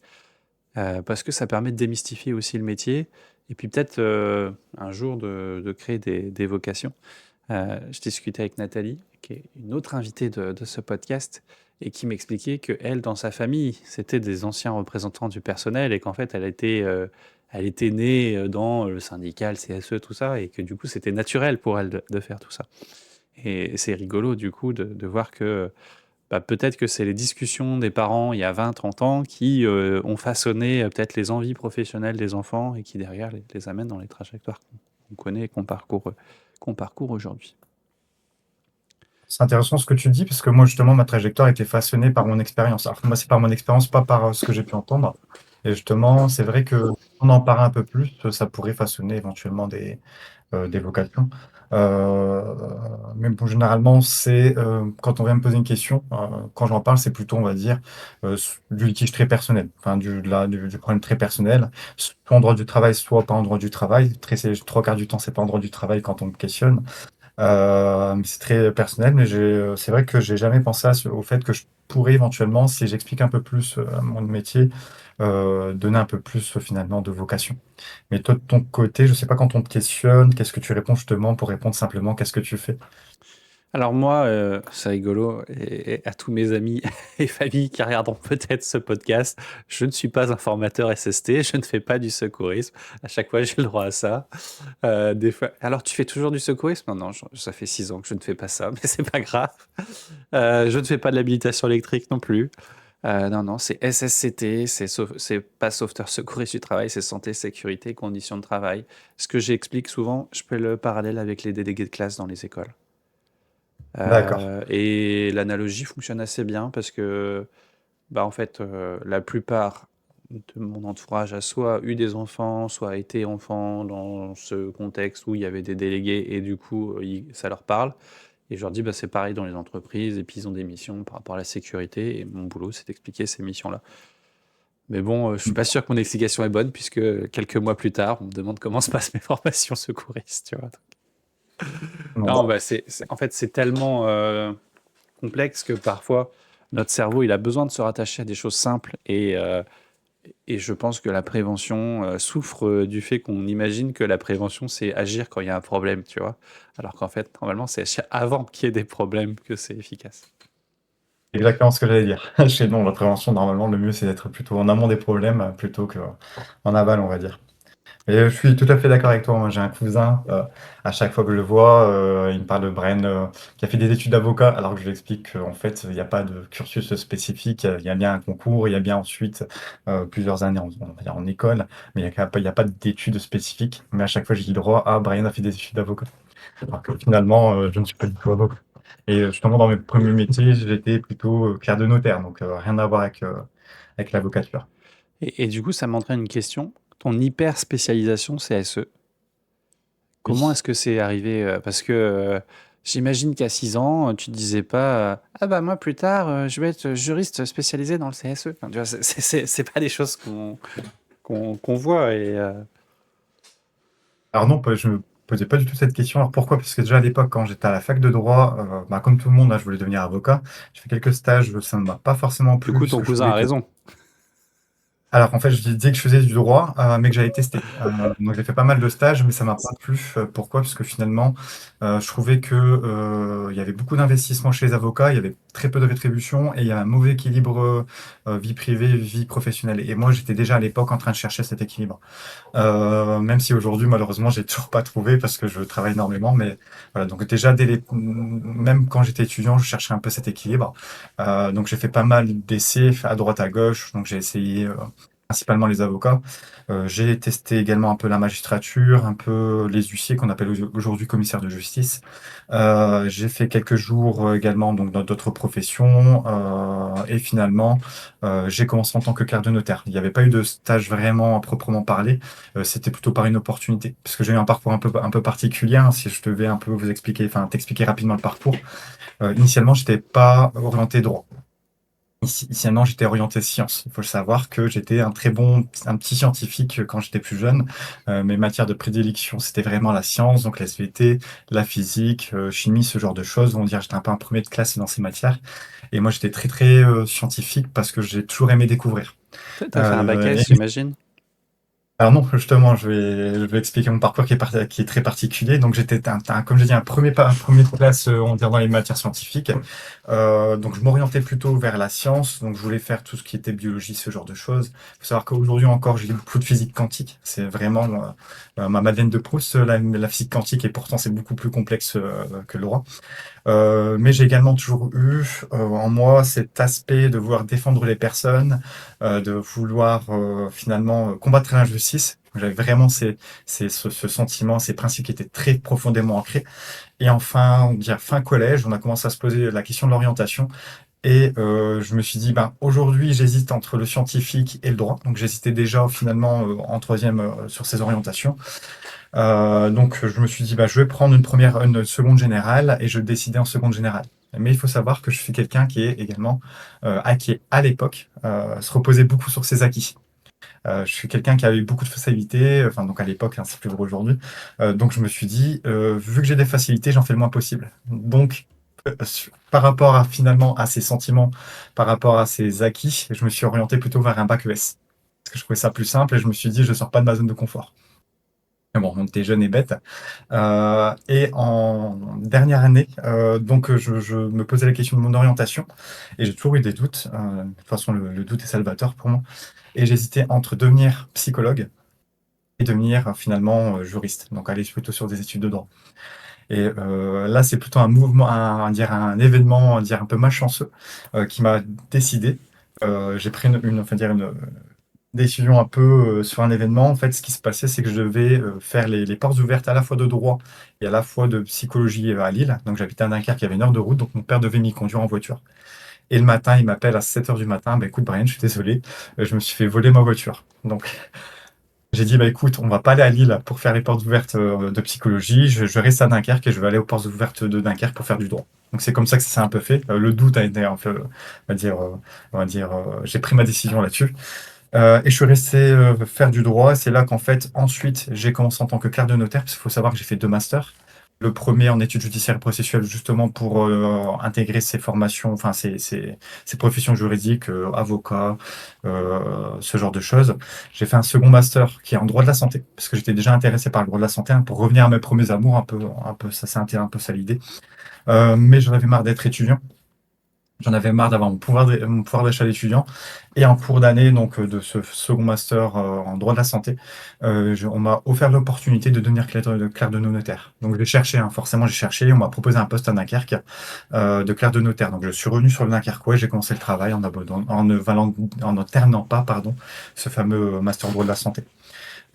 parce que ça permet de démystifier aussi le métier et puis peut-être un jour de créer des vocations. Je discutais avec Nathalie, qui est une autre invitée de ce podcast, et qui m'expliquait que elle, dans sa famille, c'était des anciens représentants du personnel et qu'en fait, elle était née dans le syndicat, le CSE, tout ça, et que du coup, c'était naturel pour elle de faire tout ça. Et c'est rigolo, du coup, de voir que bah, peut-être que c'est les discussions des parents il y a 20, 30 ans qui ont façonné peut-être les envies professionnelles des enfants et qui derrière les amènent dans les trajectoires qu'on connaît et qu'on parcourt aujourd'hui. C'est intéressant ce que tu dis, parce que moi, justement, ma trajectoire a été façonnée par mon expérience. Alors, moi, c'est par mon expérience, pas par ce que j'ai pu entendre. Et justement, c'est vrai que on en parle un peu plus, ça pourrait façonner éventuellement des vocations. Euh, mais bon, généralement, c'est quand on vient me poser une question, quand j'en parle, c'est plutôt, on va dire, du litige très personnel, enfin du problème très personnel, soit en droit du travail, soit pas en droit du travail. C'est trois quarts du temps, c'est pas en droit du travail quand on me questionne. Mais c'est très personnel, mais c'est vrai que j'ai jamais pensé au fait que je pourrais éventuellement, si j'explique un peu plus mon métier, donner un peu plus finalement de vocation. Mais toi, de ton côté, je sais pas quand on te questionne, qu'est-ce que tu réponds justement pour répondre simplement, qu'est-ce que tu fais? Alors moi, c'est rigolo, et à tous mes amis et familles qui regardent peut-être ce podcast, je ne suis pas un formateur SST, je ne fais pas du secourisme. À chaque fois, j'ai le droit à ça. Des fois, alors tu fais toujours du secourisme? Non, non, ça fait 6 ans que je ne fais pas ça, mais c'est pas grave. Je ne fais pas de l'habilitation électrique non plus. Non, non, c'est SSCT, c'est pas sauveteur secouriste du travail, c'est santé, sécurité, conditions de travail. Ce que j'explique souvent, je fais le parallèle avec les délégués de classe dans les écoles. D'accord. Et l'analogie fonctionne assez bien parce que, bah, en fait, la plupart de mon entourage a soit eu des enfants, soit a été enfant dans ce contexte où il y avait des délégués et du coup, ça leur parle. Et je leur dis, bah, c'est pareil dans les entreprises, et puis ils ont des missions par rapport à la sécurité, et mon boulot, c'est d'expliquer ces missions-là. Mais bon, je suis pas sûr que mon explication est bonne, puisque quelques mois plus tard, on me demande comment se passent mes formations secouristes, tu vois. Non, Non, bah, bah, en fait, c'est tellement complexe que parfois, notre cerveau, il a besoin de se rattacher à des choses simples, et je pense que la prévention souffre du fait qu'on imagine que la prévention, c'est agir quand il y a un problème, tu vois. Alors qu'en fait, normalement, c'est agir avant qu'il y ait des problèmes que c'est efficace. exactement ce que j'allais dire. Chez nous, la prévention, normalement, le mieux, c'est d'être plutôt en amont des problèmes plutôt qu'en aval, on va dire. Et je suis tout à fait d'accord avec toi. Moi, j'ai un cousin, à chaque fois que je le vois, il me parle de Brian, qui a fait des études d'avocat, alors que je lui explique qu'en fait, il n'y a pas de cursus spécifique. Il y a bien un concours, il y a bien ensuite plusieurs années on va dire en école, mais il y a pas d'études spécifiques. Mais à chaque fois, j'ai le droit, ah, Brian a fait des études d'avocat. Alors que finalement, je ne suis pas du tout avocat. Et justement, dans mes premiers métiers, j'étais plutôt clerc de notaire, donc rien à voir avec l'avocature. Et du coup, ça m'entraîne une question. Ton hyper spécialisation CSE, comment Oui. est-ce que c'est arrivé parce que j'imagine qu'à 6 ans, tu te disais pas ah bah moi plus tard, je vais être juriste spécialisé dans le CSE. Enfin, tu vois, c'est pas des choses qu'on voit. Alors non, je me posais pas du tout cette question. Alors pourquoi? Parce que déjà à l'époque, quand j'étais à la fac de droit, bah, comme tout le monde, hein, je voulais devenir avocat. J'ai fait quelques stages, ça ne m'a pas forcément Du plu, coup, parce ton que je cousin a trouvais que raison. alors en fait, je disais que je faisais du droit, mais que j'avais testé. Donc j'ai fait pas mal de stages, mais ça m'a pas plu. Pourquoi? Parce que finalement, je trouvais que, il y avait beaucoup d'investissement chez les avocats, il y avait très peu de rétribution et il y a un mauvais équilibre, vie privée, vie professionnelle. Et moi, j'étais déjà à l'époque en train de chercher cet équilibre. Même si aujourd'hui, malheureusement, j'ai toujours pas trouvé parce que je travaille énormément. Mais voilà, donc déjà, même quand j'étais étudiant, je cherchais un peu cet équilibre. Donc j'ai fait pas mal d'essais à droite à gauche. Donc j'ai essayé principalement les avocats. J'ai testé également un peu la magistrature, un peu les huissiers qu'on appelle aujourd'hui commissaires de justice. J'ai fait quelques jours également donc dans d'autres professions et finalement j'ai commencé en tant que clerc de notaire. Il n'y avait pas eu de stage vraiment à proprement parler. C'était plutôt par une opportunité parce que j'ai eu un parcours un peu particulier. Hein, si je devais un peu vous expliquer, enfin t'expliquer rapidement le parcours. Initialement, j'étais pas orienté droit. Initialement, j'étais orienté sciences. Il faut savoir que j'étais un petit scientifique quand j'étais plus jeune. Mes matières de prédilection, c'était vraiment la science, donc la SVT, la physique, chimie, ce genre de choses. On va dire, j'étais un peu un premier de classe dans ces matières. Et moi, j'étais très, très scientifique parce que j'ai toujours aimé découvrir. T'as fait un bac S, j'imagine. Alors non, justement, je vais expliquer mon parcours qui est très particulier. Donc j'étais, comme j'ai dit, un premier de classe, on va dire, dans les matières scientifiques. Donc je m'orientais plutôt vers la science. Donc je voulais faire tout ce qui était biologie, ce genre de choses. Il faut savoir qu'aujourd'hui encore, j'ai beaucoup de physique quantique. C'est vraiment ma Madeleine de Proust, la physique quantique, et pourtant c'est beaucoup plus complexe que le droit. Mais j'ai également toujours eu en moi cet aspect de vouloir défendre les personnes, de vouloir finalement combattre l'injustice. J'avais vraiment ce sentiment, ces principes qui étaient très profondément ancrés. Et enfin, on dirait fin collège, on a commencé à se poser la question de l'orientation. Et je me suis dit, ben, aujourd'hui, j'hésite entre le scientifique et le droit. Donc j'hésitais déjà finalement en troisième sur ces orientations. Donc je me suis dit, bah, je vais prendre une seconde générale et je décidais en seconde générale. Mais il faut savoir que je suis quelqu'un qui est également qui à l'époque se reposait beaucoup sur ses acquis. Je suis quelqu'un qui avait eu beaucoup de facilités, enfin donc à l'époque, hein, c'est plus vrai aujourd'hui. Donc je me suis dit, vu que j'ai des facilités, j'en fais le moins possible. Donc par rapport à finalement à ces sentiments, par rapport à ces acquis, je me suis orienté plutôt vers un bac ES. Parce que je trouvais ça plus simple et je me suis dit, je sors pas de ma zone de confort. Mais bon, on était jeune et bête. Et en dernière année, donc je me posais la question de mon orientation et j'ai toujours eu des doutes. De toute façon, le doute est salvateur pour moi. Et j'hésitais entre devenir psychologue et devenir finalement juriste, donc aller plutôt sur des études de droit. Et là, c'est plutôt un mouvement, dire un événement, dire un peu malchanceux, qui m'a décidé. J'ai pris enfin dire une décision un peu sur un événement. En fait, ce qui se passait, c'est que je devais faire les portes ouvertes à la fois de droit et à la fois de psychologie à Lille. Donc j'habitais à Dunkerque, il y avait 1 heure de route, donc mon père devait m'y conduire en voiture. Et le matin, il m'appelle à 7 heures du matin. Bah écoute, Brian, je suis désolé, je me suis fait voler ma voiture. Donc, j'ai dit, bah écoute, on va pas aller à Lille pour faire les portes ouvertes de psychologie. Je reste à Dunkerque et je vais aller aux portes ouvertes de Dunkerque pour faire du droit. Donc, c'est comme ça que ça s'est un peu fait. Le doute a été un peu, j'ai pris ma décision là-dessus. Et je suis resté faire du droit. C'est là qu'en fait, ensuite, j'ai commencé en tant que clerc de notaire, parce qu'il faut savoir que j'ai fait 2 masters. Le premier en études judiciaires et processuelles, justement pour intégrer ces formations, enfin ces professions juridiques, avocat, ce genre de choses. J'ai fait un second master qui est en droit de la santé, parce que j'étais déjà intéressé par le droit de la santé, hein, pour revenir à mes premiers amours, ça s'est un peu ça l'idée. Mais j'en avais marre d'être étudiant. J'en avais marre d'avoir mon pouvoir d'achat d'étudiant. Et en cours d'année, donc de ce second master en droit de la santé, on m'a offert l'opportunité de devenir clerc de notaire. Donc j'ai cherché, hein, forcément j'ai cherché, on m'a proposé un poste à Dunkerque de clerc de notaire. Donc je suis revenu sur le Dunkerquois et j'ai commencé le travail en n'alternant pas, pardon, ce fameux master droit de la santé.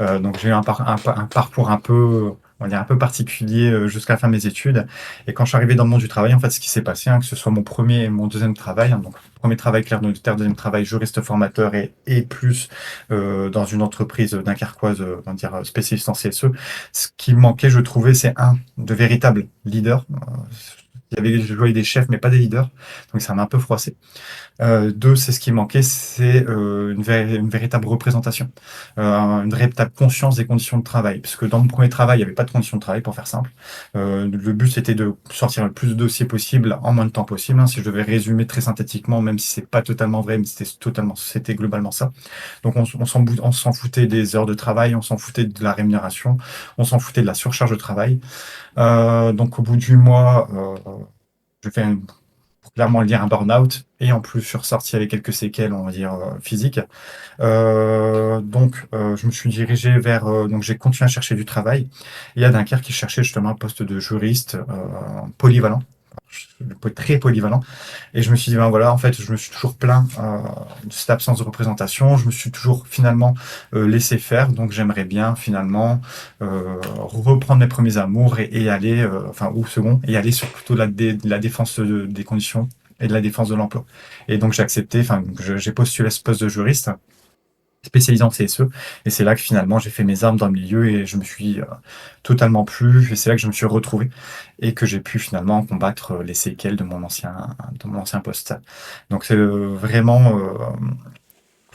Donc j'ai eu un parcours un peu, on va dire un peu particulier jusqu'à la fin de mes études. Et quand je suis arrivé dans le monde du travail, en fait, ce qui s'est passé, hein, que ce soit mon premier et mon deuxième travail, hein, donc premier travail clerc de notaire, deuxième travail juriste formateur et plus dans une entreprise dunkerquoise, on va dire spécialiste en CSE, ce qui me manquait, je trouvais, c'est de véritables leaders. Je voyais des chefs, mais pas des leaders. Donc ça m'a un peu froissé. Deux, c'est ce qui manquait, c'est une véritable représentation, une véritable conscience des conditions de travail. Parce que dans mon premier travail, il n'y avait pas de conditions de travail, pour faire simple. Le but, c'était de sortir le plus de dossiers possible en moins de temps possible, hein. Si je devais résumer très synthétiquement, même si c'est pas totalement vrai, mais c'était globalement ça. Donc on s'en foutait des heures de travail, on s'en foutait de la rémunération, on s'en foutait de la surcharge de travail. Donc au bout du mois, je fais pour clairement le dire, un burn-out. Et en plus, je suis ressorti avec quelques séquelles, on va dire, physiques. Je me suis dirigé vers. Donc, j'ai continué à chercher du travail. Et à Dunkerque, qui cherchait justement un poste de juriste polyvalent. Très polyvalent. Et je me suis dit, ben voilà, en fait, je me suis toujours plaint de cette absence de représentation. Je me suis toujours finalement laissé faire. Donc, j'aimerais bien finalement reprendre mes premiers amours et aller, ou second, et aller sur plutôt la défense des conditions et de la défense de l'emploi. Et donc, j'ai accepté, j'ai postulé à ce poste de juriste spécialisé en CSE. Et c'est là que finalement j'ai fait mes armes dans le milieu et je me suis totalement plu. Et c'est là que je me suis retrouvé et que j'ai pu finalement combattre les séquelles de mon ancien poste. Donc c'est vraiment,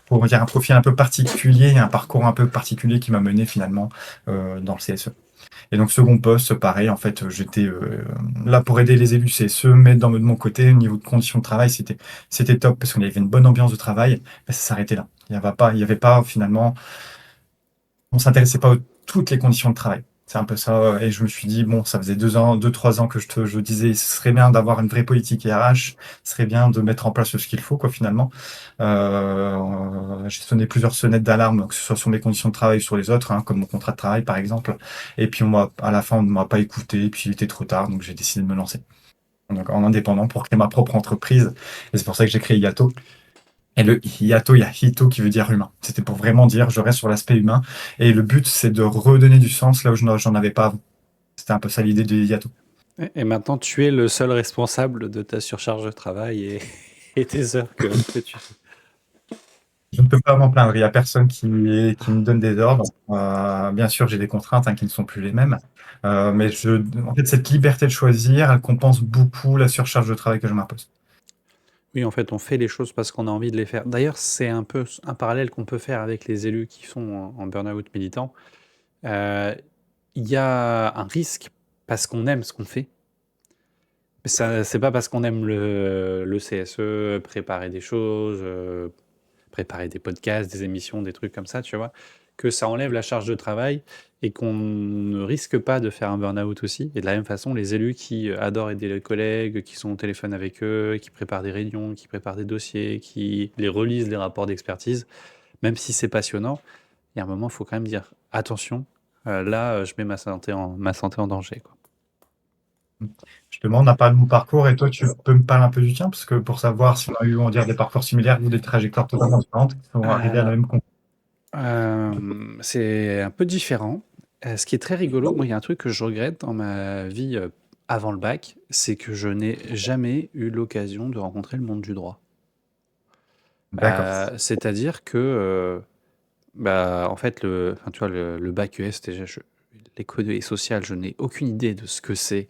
pour dire, un profil un peu particulier, un parcours un peu particulier qui m'a mené finalement dans le CSE. Et donc second poste, pareil, en fait, j'étais là pour aider les élus CSE, mais de mon côté, au niveau de conditions de travail, c'était top parce qu'on avait une bonne ambiance de travail, mais ça s'arrêtait là. Il y avait pas finalement, on s'intéressait pas à toutes les conditions de travail. C'est un peu ça. Et je me suis dit, bon, ça faisait 2 ans, 3 ans que je disais, ce serait bien d'avoir une vraie politique RH, ce serait bien de mettre en place ce qu'il faut, quoi, finalement. J'ai sonné plusieurs sonnettes d'alarme, que ce soit sur mes conditions de travail ou sur les autres, hein, comme mon contrat de travail, par exemple. Et puis, à la fin, on ne m'a pas écouté, et puis il était trop tard, donc j'ai décidé de me lancer. Donc, en indépendant pour créer ma propre entreprise. Et c'est pour ça que j'ai créé Yato. Et le hiato, il y a hito qui veut dire humain. C'était pour vraiment dire je reste sur l'aspect humain. Et le but, c'est de redonner du sens là où j'en avais pas avant. C'était un peu ça l'idée du hiato. Et maintenant, tu es le seul responsable de ta surcharge de travail et tes heures que tu fais. Je ne peux pas m'en plaindre. Il n'y a personne qui me donne des ordres. Bien sûr, j'ai des contraintes, hein, qui ne sont plus les mêmes. En fait, cette liberté de choisir, elle compense beaucoup la surcharge de travail que je m'impose. Oui, en fait, on fait les choses parce qu'on a envie de les faire. D'ailleurs, c'est un peu un parallèle qu'on peut faire avec les élus qui sont en burn-out militant. Il y a un risque parce qu'on aime ce qu'on fait. Mais ça, c'est pas parce qu'on aime le CSE, préparer des choses, préparer des podcasts, des émissions, des trucs comme ça, tu vois, que ça enlève la charge de travail et qu'on ne risque pas de faire un burn-out aussi. Et de la même façon, les élus qui adorent aider les collègues, qui sont au téléphone avec eux, qui préparent des réunions, qui préparent des dossiers, qui les relisent les rapports d'expertise, même si c'est passionnant, il y a un moment, il faut quand même dire attention, là, je mets ma santé en danger, quoi. Justement, on a parlé de mon parcours et toi, tu peux me parler un peu du tien, parce que pour savoir si on a eu, on va dire, des parcours similaires ou des trajectoires totalement différentes qui sont arrivées à la Alors, même conclusion. c'est un peu différent. Ce qui est très rigolo, moi, il y a un truc que je regrette dans ma vie avant le bac, c'est que je n'ai jamais eu l'occasion de rencontrer le monde du droit. D'accord. C'est-à-dire que, bah, en fait, enfin, tu vois, le bac ES, déjà, l'économie sociale, je n'ai aucune idée de ce que c'est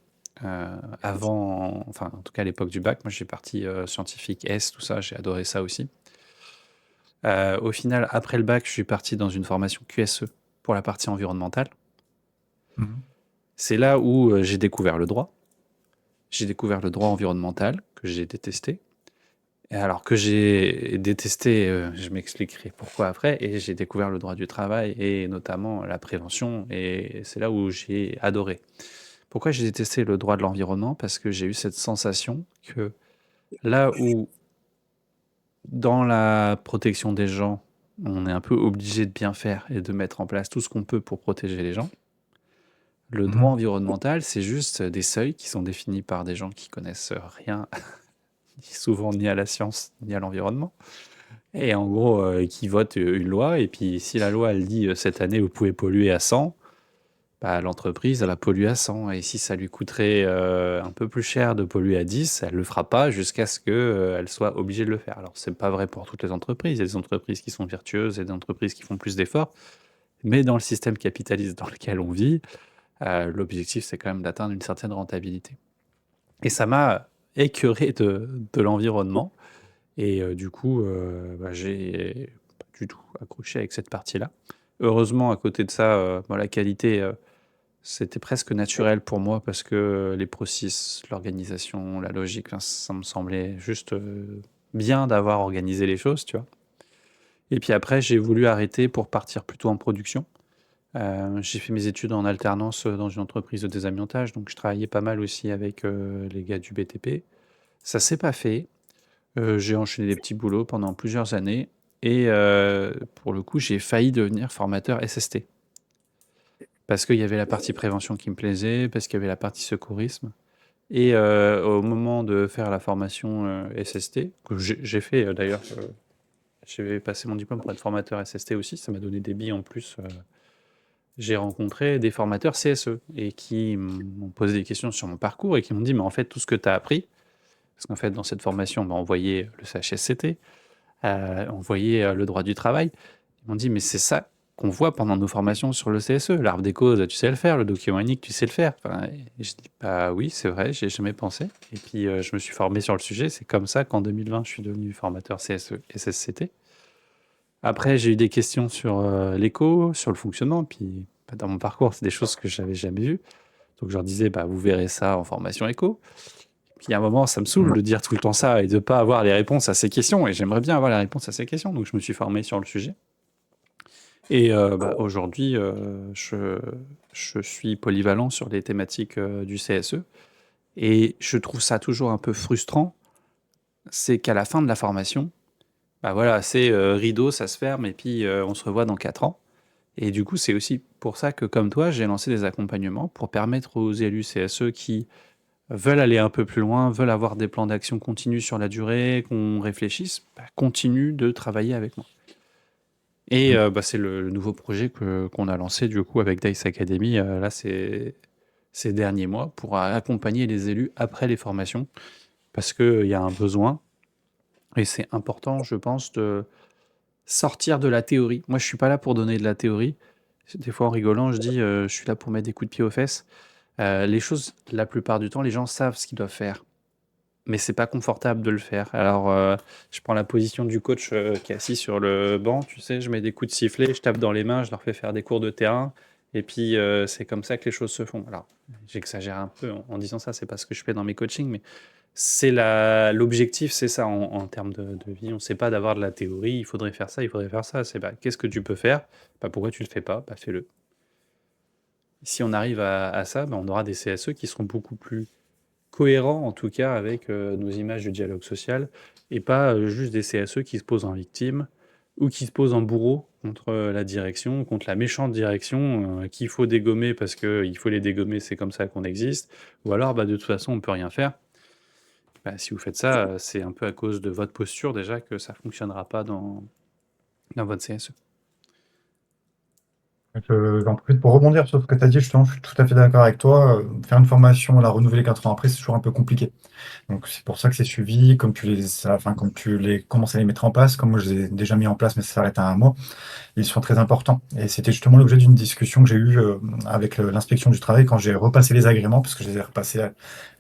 avant, enfin, en tout cas à l'époque du bac. Moi, j'ai parti scientifique S, tout ça, j'ai adoré ça aussi. Au final, après le bac, je suis parti dans une formation QSE pour la partie environnementale. Mhm. C'est là où j'ai découvert le droit. J'ai découvert le droit environnemental que j'ai détesté. Et alors que j'ai détesté, je m'expliquerai pourquoi après, et j'ai découvert le droit du travail et notamment la prévention, et c'est là où j'ai adoré. Pourquoi j'ai détesté le droit de l'environnement? Parce que j'ai eu cette sensation que là où dans la protection des gens, on est un peu obligé de bien faire et de mettre en place tout ce qu'on peut pour protéger les gens, le droit Mhm. environnemental, c'est juste des seuils qui sont définis par des gens qui connaissent rien, souvent ni à la science ni à l'environnement. Et en gros, qui votent une loi, et puis si la loi elle dit cette année vous pouvez polluer à 100, bah, l'entreprise elle va polluer à 100. Et si ça lui coûterait un peu plus cher de polluer à 10, elle le fera pas jusqu'à ce qu'elle soit obligée de le faire. Alors c'est pas vrai pour toutes les entreprises, il y a des entreprises qui sont vertueuses et des entreprises qui font plus d'efforts, mais dans le système capitaliste dans lequel on vit, l'objectif c'est quand même d'atteindre une certaine rentabilité. Et ça m'a écœuré de l'environnement. Et du coup, bah, j'ai pas du tout accroché avec cette partie-là. Heureusement, à côté de ça, bah, la qualité, c'était presque naturel pour moi parce que les processus, l'organisation, la logique, enfin, ça me semblait juste bien d'avoir organisé les choses, tu vois. Et puis après, j'ai voulu arrêter pour partir plutôt en production. J'ai fait mes études en alternance dans une entreprise de désamiantage, donc je travaillais pas mal aussi avec les gars du BTP. Ça s'est pas fait. J'ai enchaîné des petits boulots pendant plusieurs années et pour le coup, j'ai failli devenir formateur SST. Parce qu'il y avait la partie prévention qui me plaisait, parce qu'il y avait la partie secourisme. Et au moment de faire la formation SST, que j'ai fait d'ailleurs, j'ai passé mon diplôme pour être formateur SST aussi, ça m'a donné des billes en plus. J'ai rencontré des formateurs CSE et qui m'ont posé des questions sur mon parcours et qui m'ont dit, mais en fait, tout ce que tu as appris, parce qu'en fait, dans cette formation, on voyait le CHSCT, on voyait le droit du travail. Ils m'ont dit, mais c'est ça qu'on voit pendant nos formations sur le CSE. L'arbre des causes, tu sais le faire, le document unique, tu sais le faire. Enfin, et je dis, bah oui, c'est vrai, j'y ai jamais pensé. Et puis, je me suis formé sur le sujet. C'est comme ça qu'en 2020, je suis devenu formateur CSE et SSCT. Après, j'ai eu des questions sur l'éco, sur le fonctionnement. Puis, bah, dans mon parcours, c'est des choses que j'avais jamais vues. Donc, je leur disais, bah, vous verrez ça en formation éco. Puis, à un moment, ça me saoule de dire tout le temps ça et de ne pas avoir les réponses à ces questions. Et j'aimerais bien avoir les réponses à ces questions. Donc, je me suis formé sur le sujet. Et bah, aujourd'hui, je suis polyvalent sur les thématiques du CSE. Et je trouve ça toujours un peu frustrant. C'est qu'à la fin de la formation, bah voilà, c'est rideau, ça se ferme et puis on se revoit dans 4 ans. Et du coup, c'est aussi pour ça que, comme toi, j'ai lancé des accompagnements pour permettre aux élus CSE qui veulent aller un peu plus loin, veulent avoir des plans d'action continus sur la durée, qu'on réfléchisse, bah, continuent de travailler avec moi. Et Mhm. bah, c'est le nouveau projet qu'on a lancé du coup avec Dice Academy, là, ces derniers mois, pour accompagner les élus après les formations, parce qu'il y a un besoin, et c'est important, je pense, de sortir de la théorie. Moi, je suis pas là pour donner de la théorie. Des fois, en rigolant, je dis, je suis là pour mettre des coups de pied aux fesses. Les choses, la plupart du temps, les gens savent ce qu'ils doivent faire, mais c'est pas confortable de le faire. Alors, je prends la position du coach qui est assis sur le banc, tu sais, je mets des coups de sifflet, je tape dans les mains, je leur fais faire des cours de terrain, et puis c'est comme ça que les choses se font. Alors, j'exagère un peu en disant ça, c'est pas ce que je fais dans mes coachings, mais c'est l'objectif, c'est ça en termes de vie. On ne sait pas d'avoir de la théorie, il faudrait faire ça, il faudrait faire ça. C'est bah, qu'est-ce que tu peux faire? Bah, pourquoi tu le fais pas? Bah, fais-le. Si on arrive à ça, bah, on aura des CSE qui seront beaucoup plus cohérent en tout cas avec nos images du dialogue social et pas juste des CSE qui se posent en victime ou qui se posent en bourreau contre la direction, contre la méchante direction qu'il faut dégommer parce qu'il faut les dégommer, c'est comme ça qu'on existe, ou alors bah, de toute façon on peut rien faire. Bah, si vous faites ça, c'est un peu à cause de votre posture déjà que ça fonctionnera pas dans votre CSE. J'en profite pour rebondir sur ce que tu as dit, justement, je suis tout à fait d'accord avec toi. Faire une formation, la renouveler 4 ans après, c'est toujours un peu compliqué. Donc c'est pour ça que c'est suivi, comme tu les commences à les mettre en place, comme moi je les ai déjà mis en place, mais ça s'arrête à un mois. Ils sont très importants. Et c'était justement l'objet d'une discussion que j'ai eue avec l'inspection du travail quand j'ai repassé les agréments, parce que je les ai repassés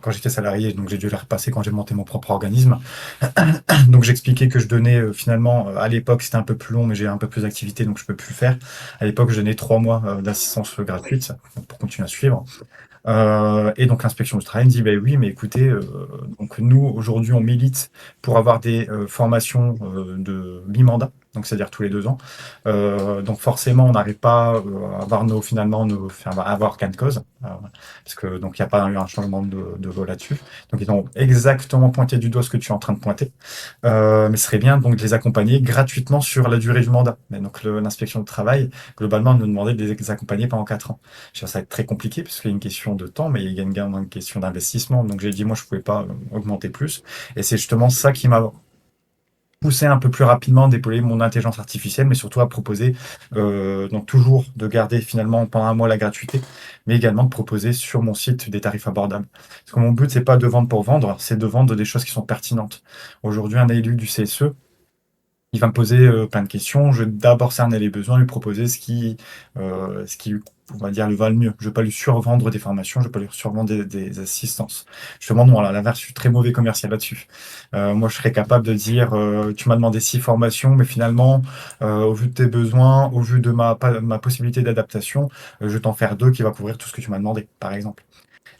quand j'étais salarié, donc j'ai dû les repasser quand j'ai monté mon propre organisme. Donc j'expliquais que je donnais finalement, à l'époque c'était un peu plus long, mais j'ai un peu plus d'activité, donc je peux plus le faire. À l'époque, je donnais 3 mois d'assistance gratuite pour continuer à suivre. Et donc l'inspection du travail me dit, ben oui, mais écoutez, donc nous aujourd'hui on milite pour avoir des formations de mi-mandat, donc c'est-à-dire tous les 2 ans. Donc forcément on n'arrive pas à avoir à avoir gain de cause, parce que donc il n'y a pas eu un changement de vol là-dessus. Donc ils ont exactement pointé du doigt ce que tu es en train de pointer. Mais ce serait bien donc de les accompagner gratuitement sur la durée du mandat. Mais donc l'inspection du travail globalement nous demandait de les accompagner pendant 4 ans. Je trouve ça va être très compliqué parce qu'il y a une question de temps, mais il y a une question d'investissement. Donc j'ai dit, moi, je pouvais pas augmenter plus. Et c'est justement ça qui m'a poussé un peu plus rapidement à déployer mon intelligence artificielle, mais surtout à proposer, donc toujours de garder finalement pendant un mois la gratuité, mais également de proposer sur mon site des tarifs abordables. Parce que mon but, c'est pas de vendre pour vendre, c'est de vendre des choses qui sont pertinentes. Aujourd'hui, un élu du CSE, il va me poser plein de questions. Je vais d'abord cerner les besoins, lui proposer ce qui, on va dire, lui va le mieux. Je ne vais pas lui survendre des formations, je ne vais pas lui survendre des assistances. Justement, non, à l'inverse, je suis très mauvais commercial là-dessus. Moi, je serais capable de dire, tu m'as demandé 6 formations, mais finalement, au vu de tes besoins, au vu de ma possibilité d'adaptation, je vais t'en faire 2 qui va couvrir tout ce que tu m'as demandé, par exemple.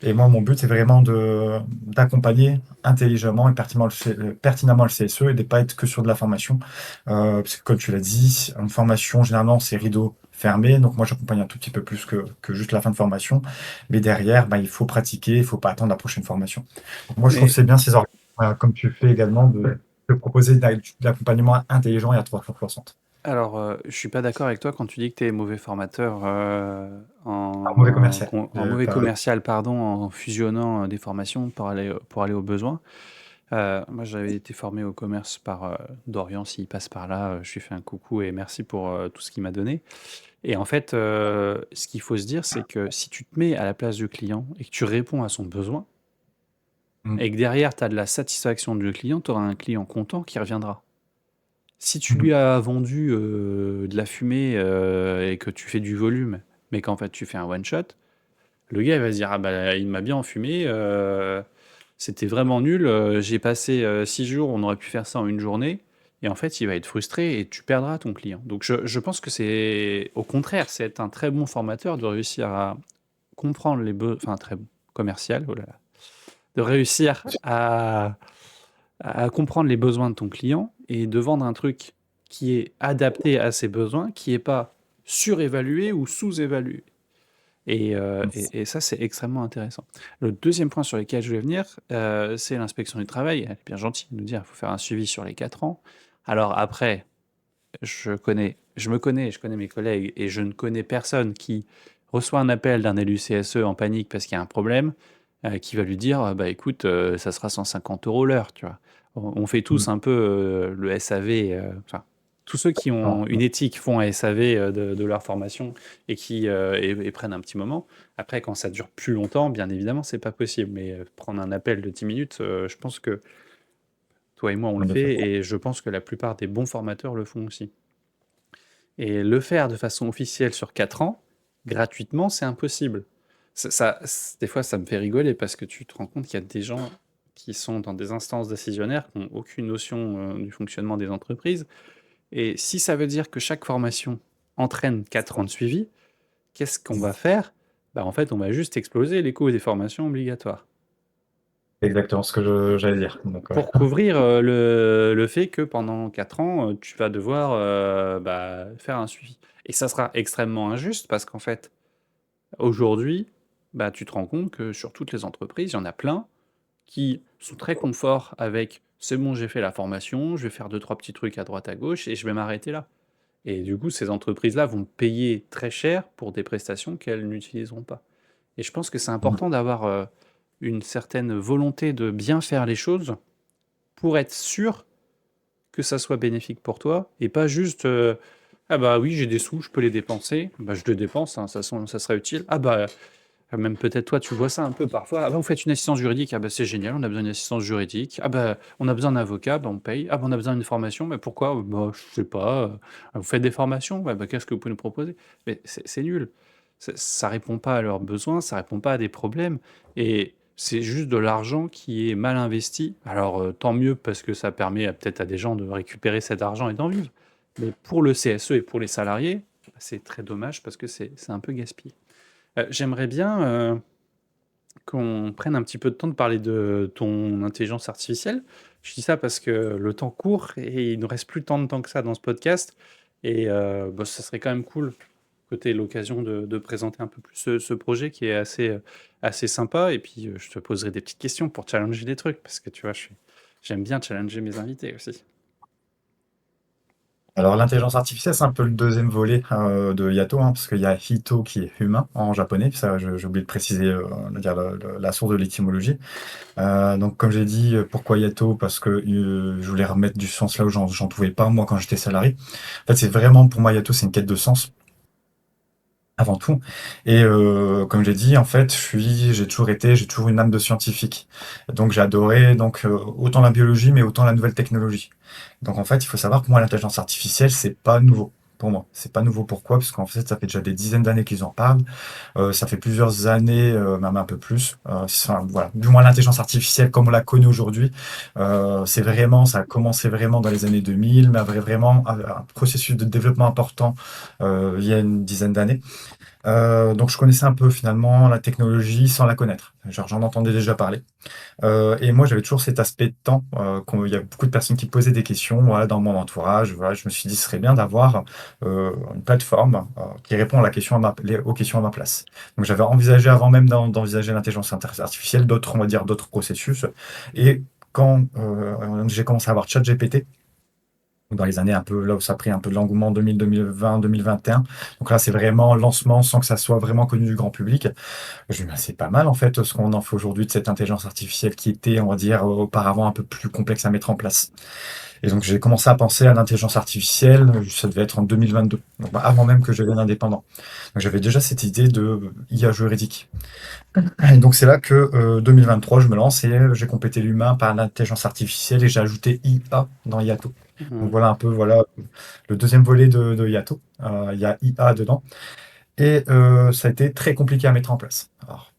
Et moi, mon but, c'est vraiment d'accompagner intelligemment et pertinemment le CSE et de ne pas être que sur de la formation. Parce que, comme tu l'as dit, une formation, généralement, c'est rideau fermé. Donc, moi, j'accompagne un tout petit peu plus que juste la fin de formation. Mais derrière, il faut pratiquer, il ne faut pas attendre la prochaine formation. Donc, moi, je trouve que Mais c'est bien ces organismes, comme tu fais également, de proposer de l'accompagnement intelligent et à 360. alors, je suis pas d'accord avec toi quand tu dis que tu es mauvais formateur, Un mauvais commercial. mauvais commercial, pardon, en fusionnant des formations pour aller aux besoins. Moi, j'avais été formé au commerce par Dorian, s'il passe par là, je lui fais un coucou et merci pour tout ce qu'il m'a donné. Et en fait, ce qu'il faut se dire, c'est que si tu te mets à la place du client et que tu réponds à son besoin, Mm. et que derrière, tu as de la satisfaction du client, tu auras un client content qui reviendra. Si tu Mhm. lui as vendu de la fumée et que tu fais du volume, mais qu'en fait tu fais un one shot, le gars il va se dire ah bah il m'a bien enfumé, c'était vraiment nul, j'ai passé 6 jours, on aurait pu faire ça en une journée, et en fait il va être frustré et tu perdras ton client. Donc je pense que c'est au contraire, c'est être un très bon formateur de réussir à comprendre les besoins, enfin très bon commercial, oh là là, de réussir à comprendre les besoins de ton client et de vendre un truc qui est adapté à ses besoins, qui n'est pas surévalué ou sous-évalué. Et ça, c'est extrêmement intéressant. Le deuxième point sur lequel je vais venir, c'est l'inspection du travail. Elle est bien gentille de nous dire qu'il faut faire un suivi sur les 4 ans. Alors après, je connais mes collègues, et je ne connais personne qui reçoit un appel d'un élu CSE en panique parce qu'il y a un problème, qui va lui dire, bah écoute, ça sera 150 € l'heure, tu vois. On fait tous Mm. un peu le SAV, enfin, tous ceux qui ont Non. une éthique font un SAV de leur formation et qui et prennent un petit moment. Après, quand ça dure plus longtemps, bien évidemment, c'est pas possible. Mais prendre un appel de 10 minutes, je pense que toi et moi, on le Bien sûr. fait, et je pense que la plupart des bons formateurs le font aussi. Et le faire de façon officielle sur 4 ans, gratuitement, c'est impossible. Des fois, ça me fait rigoler parce que tu te rends compte qu'il y a des gens qui sont dans des instances décisionnaires qui n'ont aucune notion du fonctionnement des entreprises. Et si ça veut dire que chaque formation entraîne 4 ans de suivi, qu'est-ce qu'on va faire? Bah, en fait, on va juste exploser les coûts des formations obligatoires C'est exactement ce que j'allais dire. Donc, pour couvrir le fait que pendant 4 ans, tu vas devoir bah, faire un suivi. Et ça sera extrêmement injuste parce qu'en fait, aujourd'hui, bah, tu te rends compte que sur toutes les entreprises, il y en a plein qui sont très confort avec c'est bon, j'ai fait la formation, je vais faire deux, trois petits trucs à droite à gauche et je vais m'arrêter là. Et du coup, ces entreprises-là vont payer très cher pour des prestations qu'elles n'utiliseront pas. Et je pense que c'est important d'avoir une certaine volonté de bien faire les choses pour être sûr que ça soit bénéfique pour toi et pas juste Ah bah oui, j'ai des sous, je peux les dépenser. Bah, je les dépense, hein, ça sera utile. Ah bah, même peut-être toi, tu vois ça un peu parfois. Ah bah, vous faites une assistance juridique, ah bah c'est génial, on a besoin d'une assistance juridique. Ah bah, on a besoin d'un avocat, bah on paye. Ah bah, on a besoin d'une formation, bah pourquoi? Bah, je sais pas. Vous faites des formations? Ouais, bah, qu'est-ce que vous pouvez nous proposer? Mais c'est nul. Ça répond pas à leurs besoins, ça répond pas à des problèmes. Et c'est juste de l'argent qui est mal investi. Alors, tant mieux parce que ça permet peut-être à des gens de récupérer cet argent et d'en vivre. Mais pour le CSE et pour les salariés, bah, c'est très dommage parce que c'est un peu gaspillé. J'aimerais bien, qu'on prenne un petit peu de temps de parler de ton intelligence artificielle. Je dis ça parce que le temps court et il ne reste plus tant de temps que ça dans ce podcast et bah, ça serait quand même cool que tu aies l'occasion de présenter un peu plus ce projet qui est assez sympa et puis, je te poserai des petites questions pour challenger des trucs parce que tu vois, j'aime bien challenger mes invités aussi. Alors, l'intelligence artificielle, c'est un peu le deuxième volet de Yato, hein, parce qu'il y a Hito qui est humain en japonais, ça j'ai oublié de préciser dire la source de l'étymologie. Donc, comme j'ai dit, pourquoi Yato? Parce que je voulais remettre du sens là où j'en trouvais pas, moi, quand j'étais salarié. En fait, c'est vraiment, pour moi, Yato, c'est une quête de sens avant tout. Et comme j'ai dit, en fait, j'ai toujours une âme de scientifique. Donc j'ai adoré donc autant la biologie, mais autant la nouvelle technologie. Donc en fait, il faut savoir que moi, l'intelligence artificielle, c'est pas nouveau. Pour moi, c'est pas nouveau. Pourquoi? Parce qu'en fait, ça fait déjà des dizaines d'années qu'ils en parlent. Ça fait plusieurs années, même un peu plus. Voilà. Du moins, l'intelligence artificielle, comme on la connaît aujourd'hui, ça a commencé vraiment dans les années 2000, mais avait vraiment un processus de développement important il y a une dizaine d'années. Donc je connaissais un peu finalement la technologie sans la connaître. Genre j'en entendais déjà parler. Et moi j'avais toujours cet aspect de temps. Il y a beaucoup de personnes qui posaient des questions, voilà, dans mon entourage. Voilà, je me suis dit ce serait bien d'avoir une plateforme qui répond à la question aux questions à ma place. Donc j'avais envisagé avant même d'envisager l'intelligence artificielle d'autres, on va dire d'autres processus. Et quand j'ai commencé à avoir ChatGPT, dans les années un peu là où ça a pris un peu de l'engouement 2000, 2020, 2021. Donc là, c'est vraiment lancement sans que ça soit vraiment connu du grand public. Je me dis, c'est pas mal en fait ce qu'on en fait aujourd'hui de cette intelligence artificielle qui était, on va dire, auparavant un peu plus complexe à mettre en place. Et donc j'ai commencé à penser à l'intelligence artificielle, ça devait être en 2022, donc avant même que je devienne indépendant. Donc j'avais déjà cette idée de IA juridique. Et donc c'est là que 2023, je me lance et j'ai complété l'humain par l'intelligence artificielle et j'ai ajouté IA dans Yato. Donc Mmh. voilà un peu voilà le deuxième volet de Yato. Il y a IA dedans et ça a été très compliqué à mettre en place. Alors,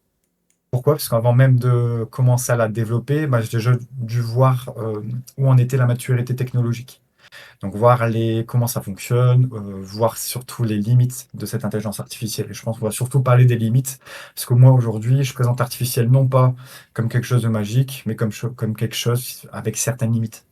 pourquoi? Parce qu'avant même de commencer à la développer, bah, j'ai déjà dû voir où en était la maturité technologique. Donc voir comment ça fonctionne, voir surtout les limites de cette intelligence artificielle. Et je pense qu'on va surtout parler des limites, parce que moi aujourd'hui, je présente artificiel non pas comme quelque chose de magique, mais comme quelque chose avec certaines limites.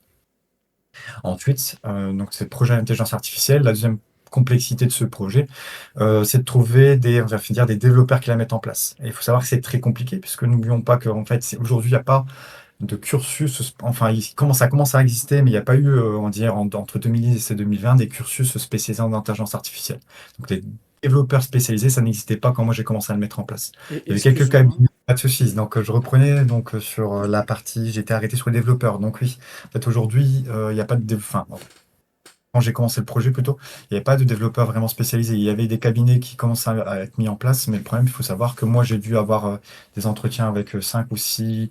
Ensuite, donc c'est le projet d'intelligence artificielle. La deuxième complexité de ce projet, c'est de trouver on va dire, des développeurs qui la mettent en place. Et il faut savoir que c'est très compliqué, puisque n'oublions pas qu'en fait, aujourd'hui, il n'y a pas de cursus, enfin, ça commence à exister, mais il n'y a pas eu, on va dire, entre 2010 et 2020, des cursus spécialisés en intelligence artificielle. Donc, les développeurs spécialisés, ça n'existait pas quand moi j'ai commencé à le mettre en place. Et Il y avait quelques excuse-moi. cabinets, pas de soucis. Donc, je reprenais donc sur la partie, j'étais arrêté sur les développeurs. Donc, oui, en fait, aujourd'hui, il n'y a pas de, enfin, quand j'ai commencé le projet plutôt, il n'y avait pas de développeurs vraiment spécialisés. Il y avait des cabinets qui commençaient à être mis en place, mais le problème, il faut savoir que moi, j'ai dû avoir des entretiens avec 5 ou 6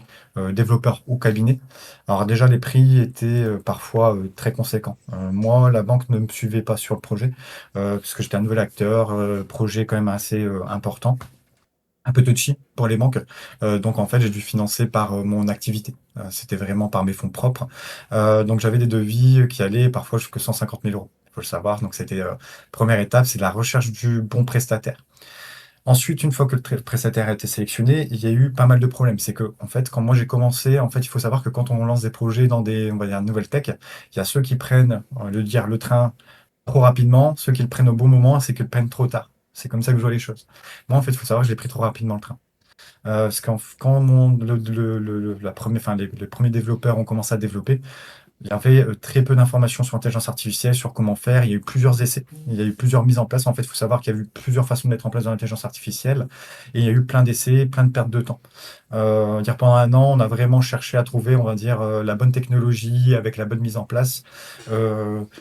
développeurs ou cabinets. Alors déjà, les prix étaient parfois très conséquents. Moi, la banque ne me suivait pas sur le projet, parce que j'étais un nouvel acteur, projet quand même assez important, un peu touchy pour les banques. Donc en fait, j'ai dû financer par mon activité. C'était vraiment par mes fonds propres. Donc j'avais des devis qui allaient parfois jusqu'à 150 000 euros. Il faut le savoir. Donc c'était première étape, c'est la recherche du bon prestataire. Ensuite, une fois que le prestataire a été sélectionné, il y a eu pas mal de problèmes. C'est que, en fait, quand moi j'ai commencé, en fait, il faut savoir que quand on lance des projets dans on va dire, nouvelles tech, il y a ceux qui prennent, le train trop rapidement, ceux qui le prennent au bon moment, c'est qu'ils le prennent trop tard. C'est comme ça que je vois les choses. Moi, en fait, il faut savoir que je l'ai pris trop rapidement le train. Parce que quand la première, enfin, les premiers développeurs ont commencé à développer, Il y avait très peu d'informations sur l'intelligence artificielle, sur comment faire. Il y a eu plusieurs essais, il y a eu plusieurs mises en place. En fait, il faut savoir qu'il y a eu plusieurs façons de mettre en place de l'intelligence artificielle et il y a eu plein d'essais, plein de pertes de temps. Dire pendant un an, on a vraiment cherché à trouver, on va dire, la bonne technologie avec la bonne mise en place.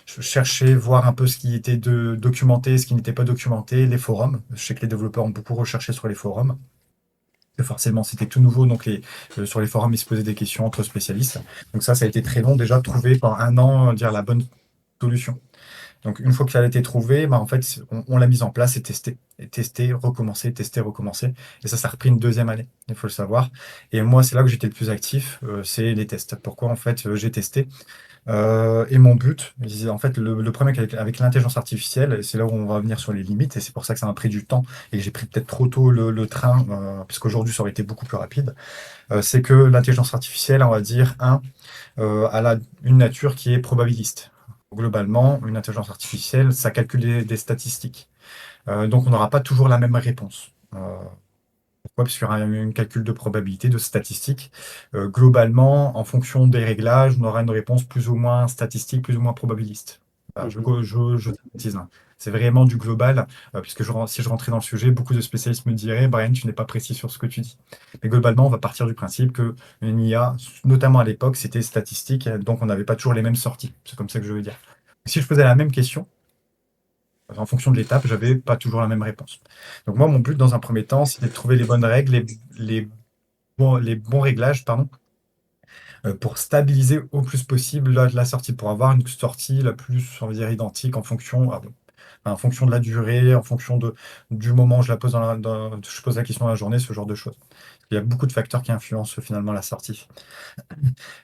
Chercher, voir un peu ce qui était documenté, ce qui n'était pas documenté, les forums. Je sais que les développeurs ont beaucoup recherché sur les forums. Que forcément, c'était tout nouveau, donc sur les forums, ils se posaient des questions entre spécialistes. Donc ça a été très long déjà de trouver pendant un an, dire la bonne solution. Donc une fois que ça a été trouvé, bah, en fait, on l'a mise en place et testé, recommencer, tester, recommencer. Et ça a repris une deuxième année, il faut le savoir. Et moi, c'est là que j'étais le plus actif, c'est les tests. Pourquoi en fait j'ai testé? Et mon but, en fait, le problème avec l'intelligence artificielle, et c'est là où on va venir sur les limites, et c'est pour ça que ça m'a pris du temps et que j'ai pris peut-être trop tôt le train, puisqu'aujourd'hui ça aurait été beaucoup plus rapide, c'est que l'intelligence artificielle, on va dire, elle a une nature qui est probabiliste. Globalement, une intelligence artificielle, ça calcule des statistiques. Donc on n'aura pas toujours la même réponse. Pourquoi? Parce qu'il y aura un calcul de probabilité, de statistiques. Globalement, en fonction des réglages, on aura une réponse plus ou moins statistique, plus ou moins probabiliste. Voilà, Mhm. je synthétise, hein. C'est vraiment du global, puisque si je rentrais dans le sujet, beaucoup de spécialistes me diraient, Brian, tu n'es pas précis sur ce que tu dis. Mais globalement, on va partir du principe que une IA, notamment à l'époque, c'était statistique, donc on n'avait pas toujours les mêmes sorties. C'est comme ça que je veux dire. Si je faisais la même question, en fonction de l'étape, j'avais pas toujours la même réponse. Donc moi, mon but dans un premier temps, c'était de trouver les bonnes règles, les les bons réglages, pardon, pour stabiliser au plus possible la sortie, pour avoir une sortie la plus, on va dire, identique en fonction de la durée, en fonction du moment où je la pose je pose la question dans la journée, ce genre de choses. Il y a beaucoup de facteurs qui influencent finalement la sortie.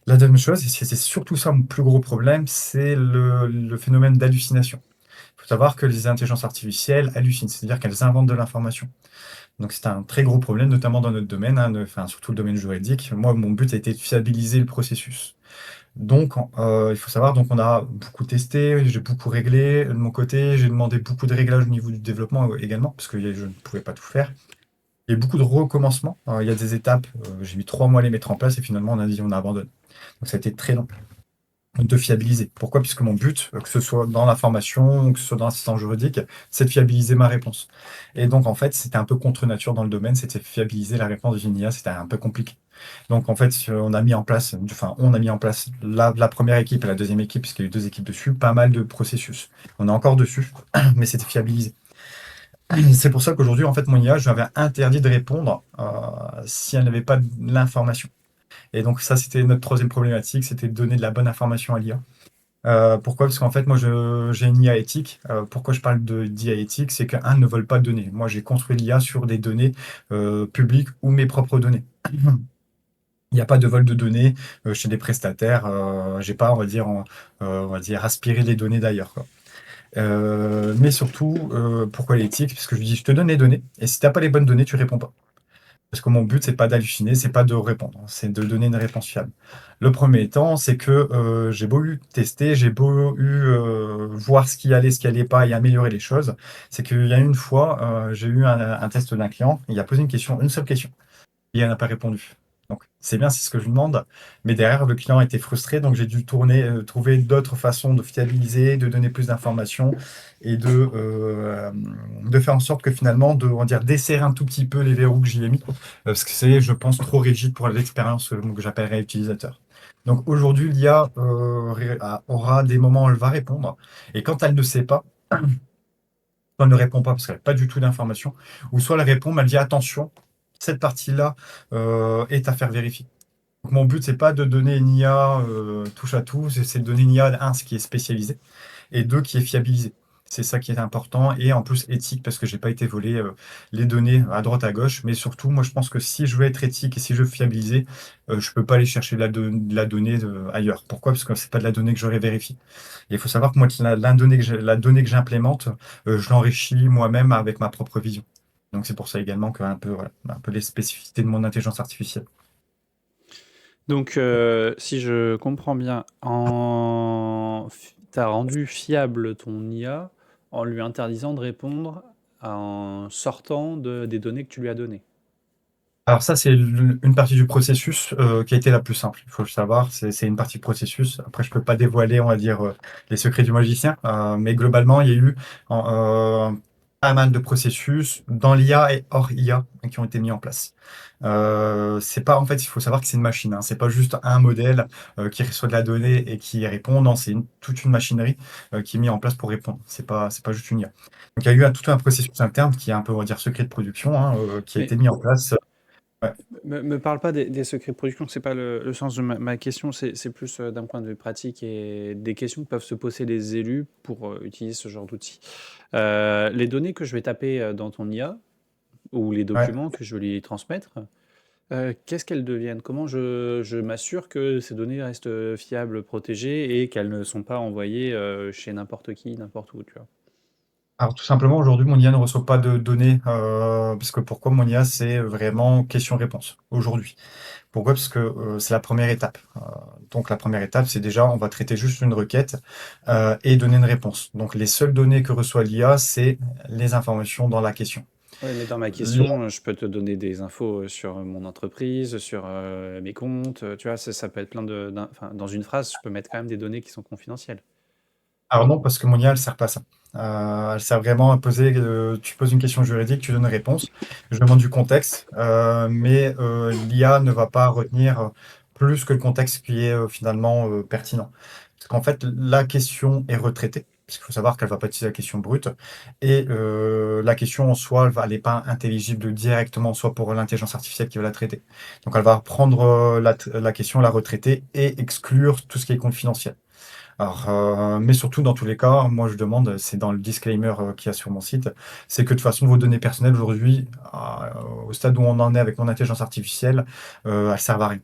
La deuxième chose, et c'est surtout ça mon plus gros problème, c'est le phénomène d'hallucination. Il faut savoir que les intelligences artificielles hallucinent, c'est-à-dire qu'elles inventent de l'information. Donc c'est un très gros problème, notamment dans notre domaine, hein, enfin, surtout le domaine juridique. Moi, mon but a été de fiabiliser le processus. Donc, il faut savoir, donc on a beaucoup testé, j'ai beaucoup réglé. De mon côté, j'ai demandé beaucoup de réglages au niveau du développement également, parce que je ne pouvais pas tout faire. Il y a eu beaucoup de recommencements. Il y a des étapes, j'ai mis 3 mois à les mettre en place et finalement on a dit on abandonne. Donc ça a été très long de fiabiliser. Pourquoi? Puisque mon but, que ce soit dans la formation, que ce soit dans l'assistance juridique, c'est de fiabiliser ma réponse. Et donc, en fait, c'était un peu contre nature dans le domaine, c'était fiabiliser la réponse d'une IA, c'était un peu compliqué. Donc, en fait, on a mis en place la première équipe et la deuxième équipe, puisqu'il y a eu deux équipes dessus, pas mal de processus. On est encore dessus, mais c'était fiabilisé. C'est pour ça qu'aujourd'hui, en fait, mon IA, je lui avais interdit de répondre si elle n'avait pas l'information. Et donc ça, c'était notre troisième problématique, c'était de donner de la bonne information à l'IA. Pourquoi? Parce qu'en fait, moi, j'ai une IA éthique. Pourquoi je parle d'IA éthique? C'est qu'un ne vole pas de données. Moi, j'ai construit l'IA sur des données publiques ou mes propres données. Il n'y a pas de vol de données chez des prestataires. J'ai pas, on va dire, aspiré les données d'ailleurs, quoi. Mais surtout, pourquoi l'éthique? Parce que je dis, je te donne les données, et si tu n'as pas les bonnes données, tu réponds pas. Parce que mon but, c'est pas d'halluciner, c'est pas de répondre, hein, c'est de donner une réponse fiable. Le premier temps, c'est que j'ai beau eu tester, j'ai beau eu voir ce qui allait pas et améliorer les choses. C'est qu'il y a une fois, j'ai eu un test d'un client, il a posé une question, une seule question, et il n'a pas répondu. Donc c'est bien, c'est ce que je lui demande, mais derrière, le client était frustré, donc j'ai dû trouver d'autres façons de fiabiliser, de donner plus d'informations et de faire en sorte que finalement, on va dire, desserrer un tout petit peu les verrous que j'y ai mis, parce que c'est, je pense, trop rigide pour l'expérience que j'appellerais utilisateur. Donc aujourd'hui, l'IA aura des moments où elle va répondre, et quand elle ne sait pas, soit elle ne répond pas parce qu'elle n'a pas du tout d'informations, ou soit elle répond, mais elle dit attention, cette partie-là est à faire vérifier. Donc, mon but, c'est pas de donner une IA touche à tout, c'est de donner une IA, un, ce qui est spécialisé, et deux, qui est fiabilisé. C'est ça qui est important, et en plus éthique, parce que j'ai pas été volé les données à droite à gauche, mais surtout, moi, je pense que si je veux être éthique et si je veux fiabiliser, je peux pas aller chercher de la donnée ailleurs. Pourquoi? Parce que c'est pas de la donnée que j'aurais vérifiée. Et il faut savoir que moi, la donnée que j'implémente, je l'enrichis moi-même avec ma propre vision. Donc c'est pour ça également que voilà, un peu les spécificités de mon intelligence artificielle. Donc, si je comprends bien, tu as rendu fiable ton IA en lui interdisant de répondre en sortant des données que tu lui as données. Alors ça, c'est une partie du processus qui a été la plus simple. Il faut le savoir, c'est une partie du processus. Après, je peux pas dévoiler, on va dire, les secrets du magicien, mais globalement, il y a eu pas mal de processus dans l'IA et hors IA qui ont été mis en place. C'est pas, en fait, il faut savoir que c'est une machine. Hein. C'est pas juste un modèle qui reçoit de la donnée et qui répond. Non, c'est toute une machinerie qui est mise en place pour répondre. C'est pas juste une IA. Donc il y a eu tout un processus interne qui est un peu, on va dire, secret de production, hein, qui a Mais été mis en place. Ouais. me parle pas des secrets de production, c'est pas le sens de ma question, c'est plus d'un point de vue pratique et des questions que peuvent se poser les élus pour utiliser ce genre d'outils. Les données que je vais taper dans ton IA, ou les Ouais. documents que je vais lui transmettre, qu'est-ce qu'elles deviennent? Comment je m'assure que ces données restent fiables, protégées et qu'elles ne sont pas envoyées chez n'importe qui, n'importe où, tu vois? Alors tout simplement, aujourd'hui, mon IA ne reçoit pas de données, parce que pourquoi mon IA, c'est vraiment question-réponse, aujourd'hui. Pourquoi? Parce que c'est la première étape. Donc la première étape, c'est déjà, on va traiter juste une requête et donner une réponse. Donc les seules données que reçoit l'IA, c'est les informations dans la question. Oui, mais dans ma Là, question, je peux te donner des infos sur mon entreprise, sur mes comptes, tu vois, ça peut être plein enfin, dans une phrase, je peux mettre quand même des données qui sont confidentielles. alors non, parce que mon IA, elle sert pas à ça. Elle sert vraiment à poser, tu poses une question juridique, tu donnes une réponse. Je demande du contexte, mais l'IA ne va pas retenir plus que le contexte qui est finalement pertinent. Parce qu'en fait, la question est retraitée, parce qu'il faut savoir qu'elle va pas utiliser la question brute, et la question en soi, elle n'est pas intelligible directement, soit pour l'intelligence artificielle qui va la traiter. Donc elle va prendre la question, la retraiter et exclure tout ce qui est confidentiel. Alors, mais surtout, dans tous les cas, moi je demande, c'est dans le disclaimer qu'il y a sur mon site, c'est que de toute façon, vos données personnelles aujourd'hui, au stade où on en est avec mon intelligence artificielle, elles servent à rien.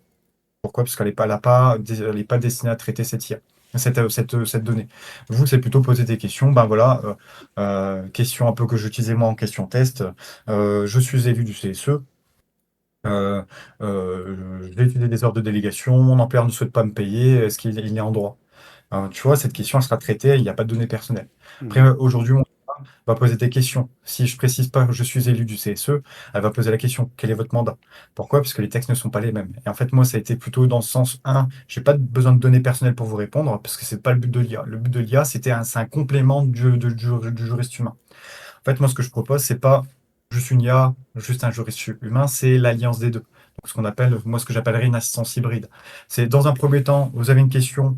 Pourquoi? Parce elle est pas destinée à traiter cette IA, cette donnée. Vous, c'est plutôt poser des questions. Ben voilà, question un peu que j'utilisais moi en question test. Je suis élu du CSE. Euh, j'ai étudié des ordres de délégation. Mon employeur ne souhaite pas me payer. Est-ce qu'il est en droit? Tu vois, cette question, elle sera traitée, il n'y a pas de données personnelles. Après, Mhm. aujourd'hui, on va poser des questions. Si je précise pas que je suis élu du CSE, elle va poser la question, quel est votre mandat? Pourquoi? Parce que les textes ne sont pas les mêmes. Et en fait, moi, ça a été plutôt dans le sens, j'ai pas besoin de données personnelles pour vous répondre, parce que c'est pas le but de l'IA. Le but de l'IA, c'est un complément du juriste humain. En fait, moi, ce que je propose, c'est pas juste une IA, juste un juriste humain, c'est l'alliance des deux. Donc, ce qu'on appelle, moi, ce que j'appellerais une assistance hybride. C'est dans un premier temps, vous avez une question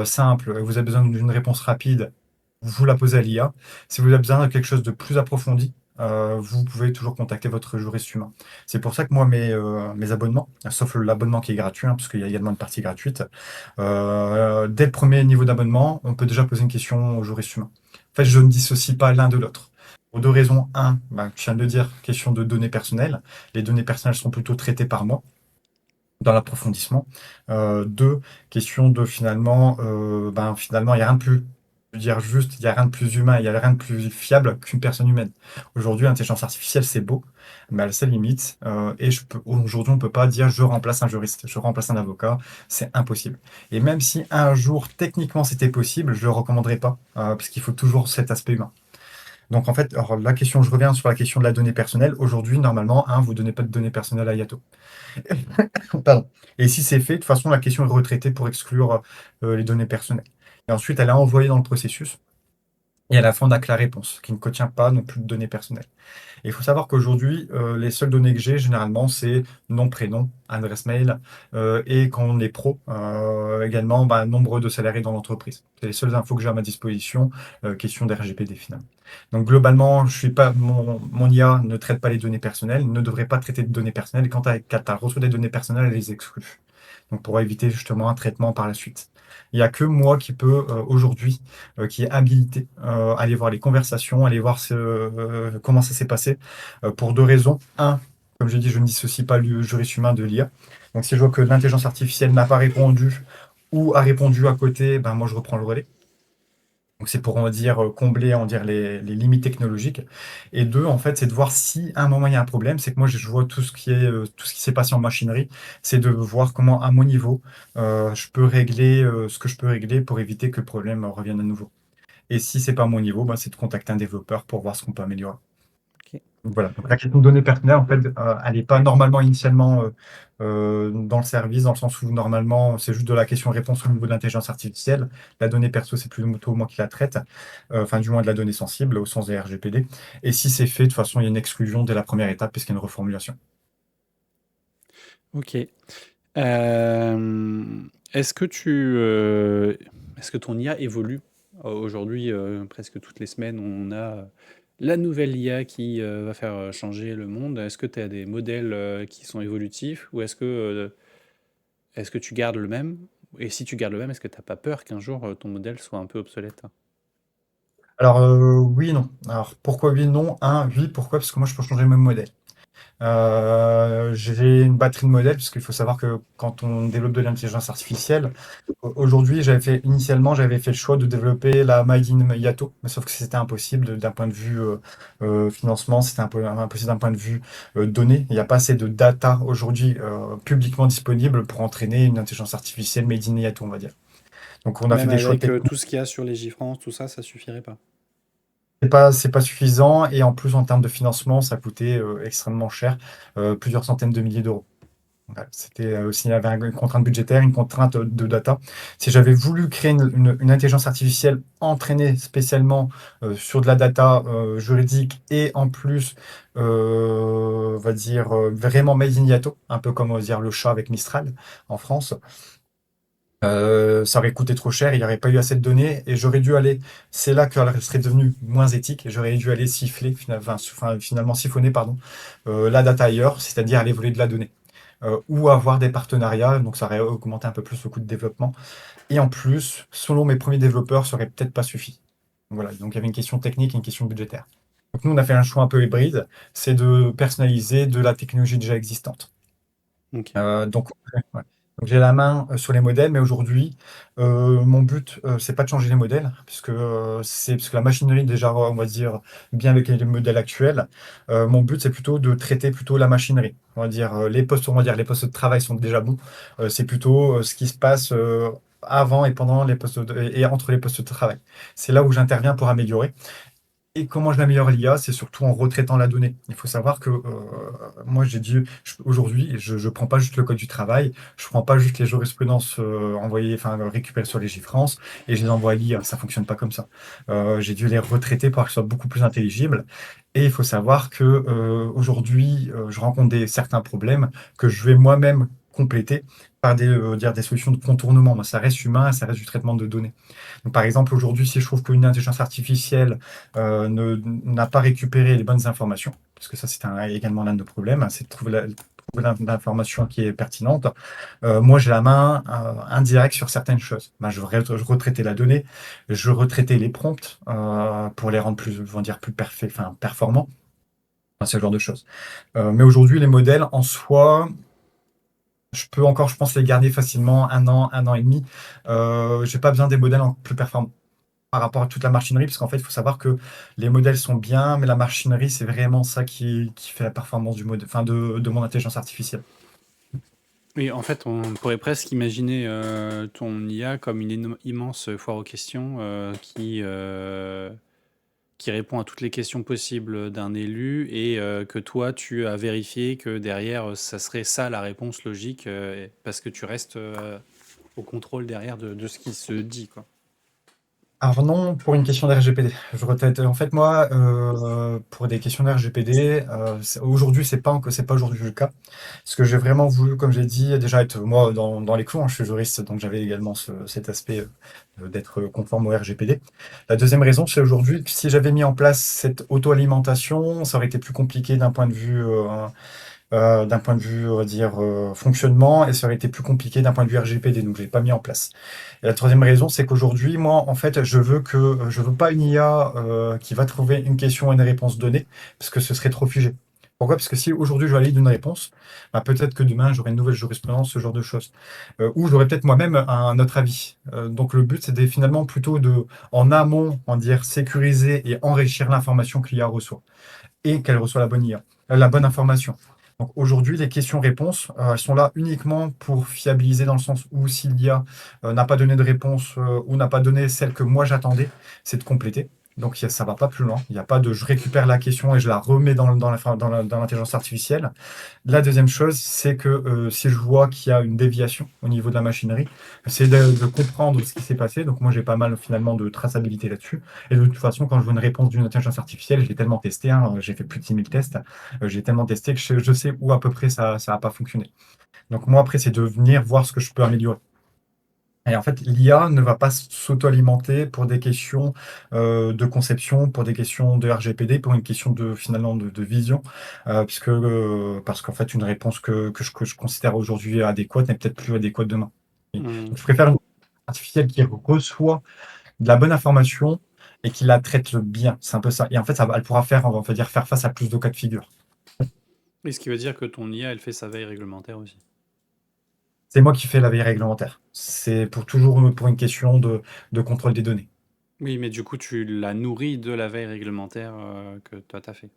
simple, vous avez besoin d'une réponse rapide, vous la posez à l'IA. Si vous avez besoin de quelque chose de plus approfondi, vous pouvez toujours contacter votre juriste humain. C'est pour ça que moi, mes abonnements, sauf l'abonnement qui est gratuit, hein, parce qu'il y a également une partie gratuite, dès le premier niveau d'abonnement, on peut déjà poser une question au juriste humain. En fait, je ne dissocie pas l'un de l'autre. Pour deux raisons. Un, ben, je viens de le dire, question de données personnelles. Les données personnelles sont plutôt traitées par moi dans l'approfondissement. Deux, question de finalement, il n'y a rien de plus, je veux dire juste, il n'y a rien de plus humain, il n'y a rien de plus fiable qu'une personne humaine. Aujourd'hui, l'intelligence artificielle, c'est beau, mais elle a ses limites. Et aujourd'hui, on ne peut pas dire je remplace un juriste, je remplace un avocat, c'est impossible. Et même si un jour, techniquement, c'était possible, je ne le recommanderais pas, parce qu'il faut toujours cet aspect humain. Donc en fait, alors, je reviens sur la question de la donnée personnelle. Aujourd'hui, normalement, vous ne donnez pas de données personnelles à Yato. Pardon. Et si c'est fait, de toute façon, la question est retraitée pour exclure les données personnelles. Et ensuite, elle est envoyée dans le processus. Et à la fin, on n'a que la réponse, qui ne contient pas non plus de données personnelles. Et il faut savoir qu'aujourd'hui, les seules données que j'ai, généralement, c'est nom, prénom, adresse mail, et quand on est pro, également, nombre de salariés dans l'entreprise. C'est les seules infos que j'ai à ma disposition, question d'RGPD finalement. Donc globalement, je suis pas, mon IA ne traite pas les données personnelles, ne devrait pas traiter de données personnelles, et quand elle reçoit des données personnelles, elle les exclut. Donc pour éviter justement un traitement par la suite. Il n'y a que moi qui peux aujourd'hui, qui est habilité, aller voir les conversations, aller voir comment ça s'est passé, pour deux raisons. Un, comme je dis, je ne dissocie pas le juriste humain de l'IA. Donc si je vois que l'intelligence artificielle n'a pas répondu ou a répondu à côté, ben moi je reprends le relais. Donc c'est pour, on va dire, combler, on va dire, les limites technologiques. Et deux, en fait, c'est de voir si à un moment il y a un problème. C'est que moi, je vois tout ce qui s'est passé en machinerie. C'est de voir comment, à mon niveau, je peux régler ce que je peux régler pour éviter que le problème revienne à nouveau. Et si c'est pas à mon niveau, c'est de contacter un développeur pour voir ce qu'on peut améliorer. Ok. Voilà, donc la question de données personnelles, en fait, elle n'est pas normalement initialement dans le service, dans le sens où normalement, c'est juste de la question-réponse au niveau de l'intelligence artificielle. La donnée perso, c'est plutôt moi qui la traite, enfin, du moins de la donnée sensible, au sens des RGPD. Et si c'est fait, de toute façon, il y a une exclusion dès la première étape, puisqu'il y a une reformulation. Ok. Est-ce que est-ce que ton IA évolue? Aujourd'hui, presque toutes les semaines, on a la nouvelle IA qui va faire changer le monde. Est-ce que tu as des modèles qui sont évolutifs ou est-ce que tu gardes le même? Et si tu gardes le même, est-ce que tu n'as pas peur qu'un jour ton modèle soit un peu obsolète? Alors, oui, non. Alors, pourquoi oui, non? Oui, pourquoi? Parce que moi, je peux changer le même modèle. J'ai une batterie de modèles, parce qu'il faut savoir que quand on développe de l'intelligence artificielle, aujourd'hui, initialement, j'avais fait le choix de développer la Made in Yato, mais sauf que c'était impossible d'un point de vue financement, c'était un peu impossible d'un point de vue données. Il n'y a pas assez de data aujourd'hui publiquement disponible pour entraîner une intelligence artificielle Made in Yato, on va dire. Donc, on a fait Même des choix avec techniques. tout ce qu'il y a sur les Gfrance, tout ça, ça suffirait pas. C'est pas suffisant, et en plus, en termes de financement, ça coûtait extrêmement cher, plusieurs centaines de milliers d'euros. Ouais, c'était aussi, il y avait une contrainte budgétaire, une contrainte de data. Si j'avais voulu créer une intelligence artificielle entraînée spécialement sur de la data juridique, et en plus, on va dire, vraiment made in Yato, un peu comme on va dire le chat avec Mistral en France, ça aurait coûté trop cher, il n'y aurait pas eu assez de données, et j'aurais dû aller, c'est là qu'elle serait devenue moins éthique, et j'aurais dû aller siffler, finalement siphonner, pardon, la data ailleurs, c'est-à-dire aller voler de la donnée. Ou avoir des partenariats, donc ça aurait augmenté un peu plus le coût de développement. Et en plus, selon mes premiers développeurs, ça aurait peut-être pas suffi. Voilà, donc il y avait une question technique et une question budgétaire. Donc nous, on a fait un choix un peu hybride, c'est de personnaliser de la technologie déjà existante. Ok. Donc, ouais. Donc, j'ai la main sur les modèles, mais aujourd'hui, mon but, c'est pas de changer les modèles, puisque parce que la machinerie déjà, on va dire, bien avec les modèles actuels. Mon but, c'est plutôt de traiter plutôt la machinerie. On va dire on va dire les postes de travail sont déjà bons. C'est plutôt ce qui se passe avant et pendant les et entre les postes de travail. C'est là où j'interviens pour améliorer. Et comment je l'améliore l'IA, c'est surtout en retraitant la donnée. Il faut savoir que moi, j'ai dit aujourd'hui, je ne prends pas juste le code du travail, je ne prends pas juste les jurisprudences envoyées, enfin récupérées sur les J-France, et je les envoie à l'IA. Ça fonctionne pas comme ça. J'ai dû les retraiter pour qu'elles soient beaucoup plus intelligibles. Et il faut savoir que aujourd'hui, je rencontre certains problèmes que je vais moi-même compléter par des solutions de contournement. Moi, ça reste humain, ça reste du traitement de données. Donc, par exemple, aujourd'hui, si je trouve qu'une intelligence artificielle n'a pas récupéré les bonnes informations, parce que ça, également l'un de nos problèmes, hein, c'est de trouver l'information qui est pertinente. Moi, j'ai la main indirecte sur certaines choses. Ben, je retraitais la donnée, je retraitais les prompts pour les rendre plus, on va dire, plus performants, enfin, ce genre de choses. Mais aujourd'hui, les modèles en soi, je peux encore, je pense, les garder facilement un an et demi. J'ai pas besoin des modèles plus performants par rapport à toute la machinerie, parce qu'en fait, il faut savoir que les modèles sont bien, mais la machinerie, c'est vraiment ça qui fait la performance du modèle, enfin de mon intelligence artificielle. Oui, en fait, on pourrait presque imaginer ton IA comme une immense foire aux questions qui répond à toutes les questions possibles d'un élu et que toi, tu as vérifié que derrière, ça serait ça la réponse logique parce que tu restes au contrôle derrière de ce qui se dit, quoi. Alors non, pour une question d'RGPD. En fait, moi, pour des questions d'RGPD, aujourd'hui, c'est pas aujourd'hui le cas. Ce que j'ai vraiment voulu, comme j'ai dit, déjà être moi dans les clous, hein, je suis juriste, donc j'avais également cet aspect d'être conforme au RGPD. La deuxième raison, c'est aujourd'hui, que si j'avais mis en place cette auto-alimentation, ça aurait été plus compliqué d'un point de vue, on va dire, fonctionnement, et ça aurait été plus compliqué d'un point de vue RGPD, donc je l'ai pas mis en place. Et la troisième raison, c'est qu'aujourd'hui, moi, en fait, je veux pas une IA qui va trouver une question et une réponse donnée, parce que ce serait trop figé. Pourquoi? Parce que si aujourd'hui je valide une réponse, bah, peut-être que demain j'aurai une nouvelle jurisprudence, ce genre de choses. Ou j'aurai peut-être moi-même un autre avis. Donc le but, c'est finalement plutôt en amont, on va dire, sécuriser et enrichir l'information que l'IA reçoit, et qu'elle reçoit la bonne IA, la bonne information. Donc aujourd'hui, les questions-réponses, elles sont là uniquement pour fiabiliser, dans le sens où s'il y a n'a pas donné de réponse ou n'a pas donné celle que moi j'attendais, c'est de compléter. Donc ça va pas plus loin. Il n'y a pas de je récupère la question et je la remets dans l'intelligence artificielle. La deuxième chose, c'est que si je vois qu'il y a une déviation au niveau de la machinerie, c'est de comprendre ce qui s'est passé. Donc moi, j'ai pas mal finalement de traçabilité là-dessus. Et de toute façon, quand je vois une réponse d'une intelligence artificielle, j'ai tellement testé, hein, j'ai fait plus de 6000 tests, j'ai tellement testé que je sais où à peu près ça n'a pas fonctionné. Donc moi, après, c'est de venir voir ce que je peux améliorer. Et en fait, l'IA ne va pas s'auto-alimenter pour des questions de conception, pour des questions de RGPD, pour une question de finalement de vision, parce qu'en fait, une réponse que je considère aujourd'hui adéquate n'est peut-être plus adéquate demain. Mmh. Donc, je préfère une artificielle qui reçoit de la bonne information et qui la traite bien. C'est un peu ça. Et en fait, elle pourra faire, on va dire, faire face à plus de cas de figure. Et ce qui veut dire que ton IA, elle fait sa veille réglementaire aussi. C'est moi qui fais la veille réglementaire. C'est toujours pour une question de contrôle des données. Oui, mais du coup, tu la nourris de la veille réglementaire que toi, t'as fait.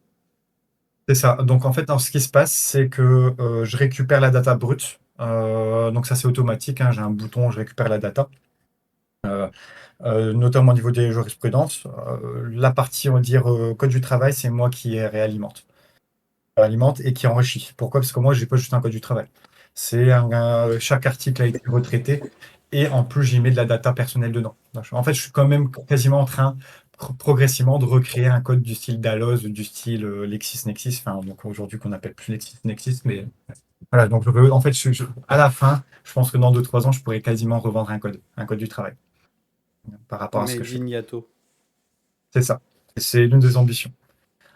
C'est ça. Donc en fait, ce qui se passe, c'est que je récupère la data brute. Donc ça, c'est automatique, hein. J'ai un bouton, je récupère la data, notamment au niveau des jurisprudences. La partie, on va dire, code du travail, c'est moi qui réalimente. Alimente et qui enrichit. Pourquoi? Parce que moi, j'ai pas juste un code du travail. Chaque article a été retraité et en plus, j'y mets de la data personnelle dedans. Donc, en fait, je suis quand même quasiment en train progressivement de recréer un code du style Dalloz ou du style LexisNexis, enfin, donc aujourd'hui qu'on appelle plus LexisNexis, mais voilà. Donc, en fait, à la fin, je pense que dans 2 3 ans, je pourrais quasiment revendre un code du travail par rapport à ce que Made je fais. in Yato. C'est ça. Et c'est l'une des ambitions.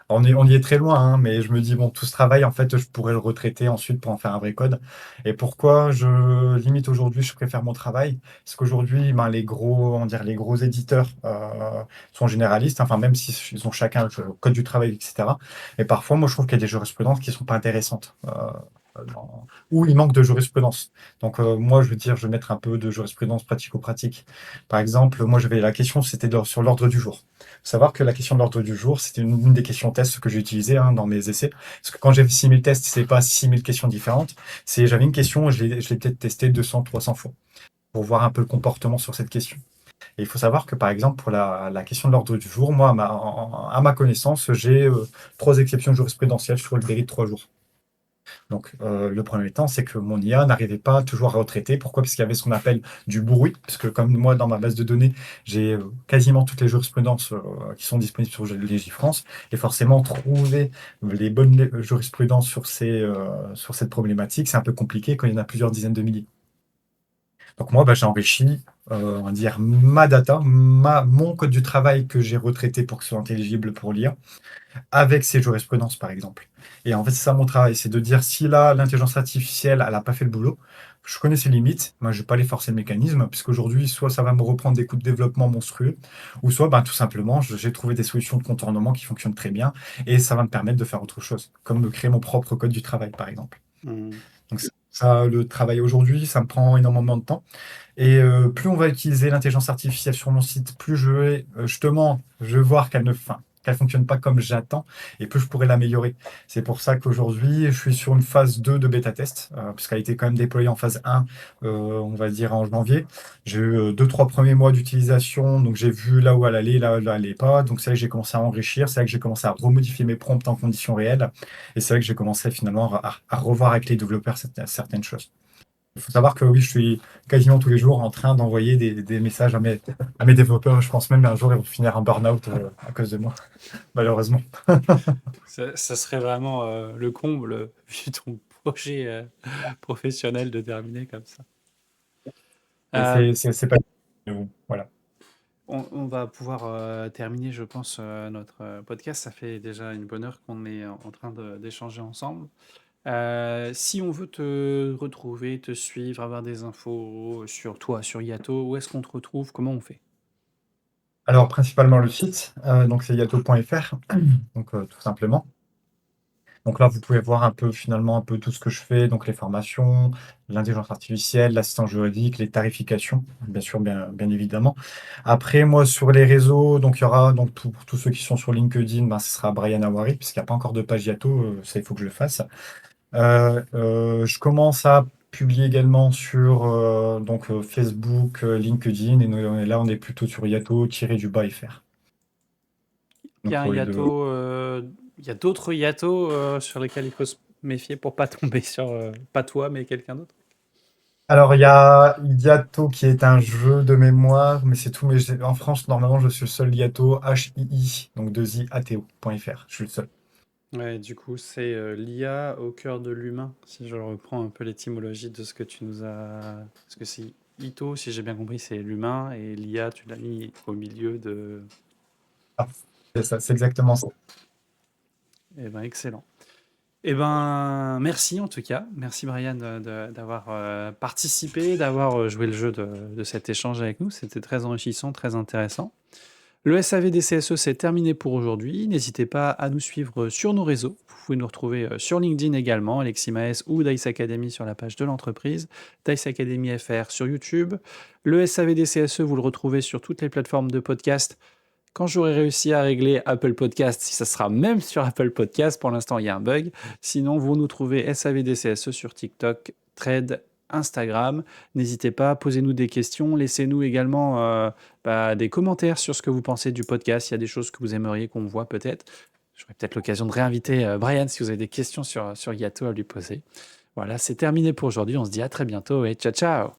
On y est très loin, hein, mais je me dis, bon, tout ce travail, en fait, je pourrais le retraiter ensuite pour en faire un vrai code. Et pourquoi limite aujourd'hui, je préfère mon travail? Parce qu'aujourd'hui, ben, les gros éditeurs sont généralistes, enfin, même s'ils ont chacun le code du travail, etc. Et parfois, moi, je trouve qu'il y a des jurisprudences qui sont pas intéressantes. Ou il manque de jurisprudence. Donc, moi, je veux dire, je vais mettre un peu de jurisprudence pratico-pratique. Par exemple, moi, la question, c'était sur l'ordre du jour. Faut savoir que la question de l'ordre du jour, c'était une des questions tests que j'ai utilisées hein, dans mes essais. Parce que quand j'ai fait 6000 tests, c'est pas 6000 questions différentes. J'avais une question, je l'ai peut-être testée 200, 300 fois pour voir un peu le comportement sur cette question. Et il faut savoir que, par exemple, pour la question de l'ordre du jour, moi, à ma connaissance, j'ai 3 exceptions jurisprudentielles sur le délai de 3 jours. Donc, le premier temps, c'est que mon IA n'arrivait pas toujours à retraiter. Pourquoi? Parce qu'il y avait ce qu'on appelle du bruit. Parce que comme moi, dans ma base de données, j'ai quasiment toutes les jurisprudences qui sont disponibles sur Légifrance. Et forcément, trouver les bonnes jurisprudences sur cette problématique, c'est un peu compliqué quand il y en a plusieurs dizaines de milliers. Donc moi, bah, j'ai enrichi, on va dire, ma data, mon code du travail que j'ai retraité pour que ce soit intelligible pour l'IA avec ses jurisprudences, par exemple. Et en fait, c'est ça mon travail, c'est de dire si là, l'intelligence artificielle, elle n'a pas fait le boulot, je connais ses limites, moi, je ne vais pas aller forcer le mécanisme, puisqu'aujourd'hui, soit ça va me reprendre des coûts de développement monstrueux, ou soit, ben, tout simplement, j'ai trouvé des solutions de contournement qui fonctionnent très bien, et ça va me permettre de faire autre chose, comme de créer mon propre code du travail, par exemple. Mmh. Donc ça, le travail aujourd'hui, ça me prend énormément de temps. Et plus on va utiliser l'intelligence artificielle sur mon site, plus je vais justement, je vais voir qu'elle fonctionne pas comme j'attends, et plus je pourrais l'améliorer. C'est pour ça qu'aujourd'hui, je suis sur une phase 2 de bêta test, puisqu'elle a été quand même déployée en phase 1, on va dire en janvier. J'ai eu 2 3 premiers mois d'utilisation, donc j'ai vu là où elle allait, là où elle allait pas. Donc c'est là que j'ai commencé à enrichir, c'est là que j'ai commencé à remodifier mes prompts en conditions réelles, et c'est là que j'ai commencé finalement à revoir avec les développeurs certaines choses. Il faut savoir que oui, je suis quasiment tous les jours en train d'envoyer des messages à mes développeurs. Je pense même qu'un jour, ils vont finir en burn-out à cause de moi, malheureusement. Ça serait vraiment le comble, vu ton projet professionnel de terminer comme ça. Euh, C'est pas. Voilà. on va pouvoir terminer, je pense, notre podcast. Ça fait déjà une bonne heure qu'on est en train d'échanger ensemble. Si on veut te retrouver, te suivre, avoir des infos sur toi, sur Yato, où est-ce qu'on te retrouve? Comment on fait? Alors, principalement le site, donc c'est yato.fr, donc tout simplement. Donc là, vous pouvez voir un peu finalement un peu tout ce que je fais, donc les formations, l'intelligence artificielle, l'assistance juridique, les tarifications, bien sûr, bien évidemment. Après, moi, sur les réseaux, donc il y aura donc pour tous ceux qui sont sur LinkedIn, ben, ce sera Brian Awari, puisqu'il n'y a pas encore de page Yato, ça il faut que je le fasse. Je commence à publier également sur Facebook, LinkedIn, et là on est plutôt sur Yato-FR. qu'il y Donc a un pour les deux. Yato, il y a d'autres Yato sur lesquels il faut se méfier pour pas tomber sur, pas toi, mais quelqu'un d'autre? Alors, il y a Yato qui est un jeu de mémoire, mais c'est tout. Mais en France, normalement, je suis le seul Yato, HII, donc 2IATO.fr. Je suis le seul. Ouais, du coup, c'est l'IA au cœur de l'humain, si je reprends un peu l'étymologie de ce que tu nous as. Parce que c'est Ito, si j'ai bien compris, c'est l'humain, et l'IA, tu l'as mis au milieu de. Ah, c'est ça, c'est exactement ça. Eh ben, excellent. Eh ben, merci en tout cas. Merci Brian d'avoir participé, d'avoir joué le jeu de cet échange avec nous. C'était très enrichissant, très intéressant. Le SAVDCSE, c'est terminé pour aujourd'hui. N'hésitez pas à nous suivre sur nos réseaux. Vous pouvez nous retrouver sur LinkedIn également, Alexis Maes ou Dice Academy sur la page de l'entreprise, Dice Academy FR sur YouTube. Le SAVDCSE, vous le retrouvez sur toutes les plateformes de podcast. Quand j'aurai réussi à régler Apple Podcast, si ça sera même sur Apple Podcast, pour l'instant il y a un bug. Sinon, vous nous trouvez SAVDCSE sur TikTok, Thread, Instagram. N'hésitez pas, posez-nous des questions, laissez-nous également des commentaires sur ce que vous pensez du podcast. Il y a des choses que vous aimeriez qu'on voit peut-être. J'aurai peut-être l'occasion de réinviter Brian si vous avez des questions sur Yato à lui poser. Voilà, c'est terminé pour aujourd'hui. On se dit à très bientôt et ciao ciao.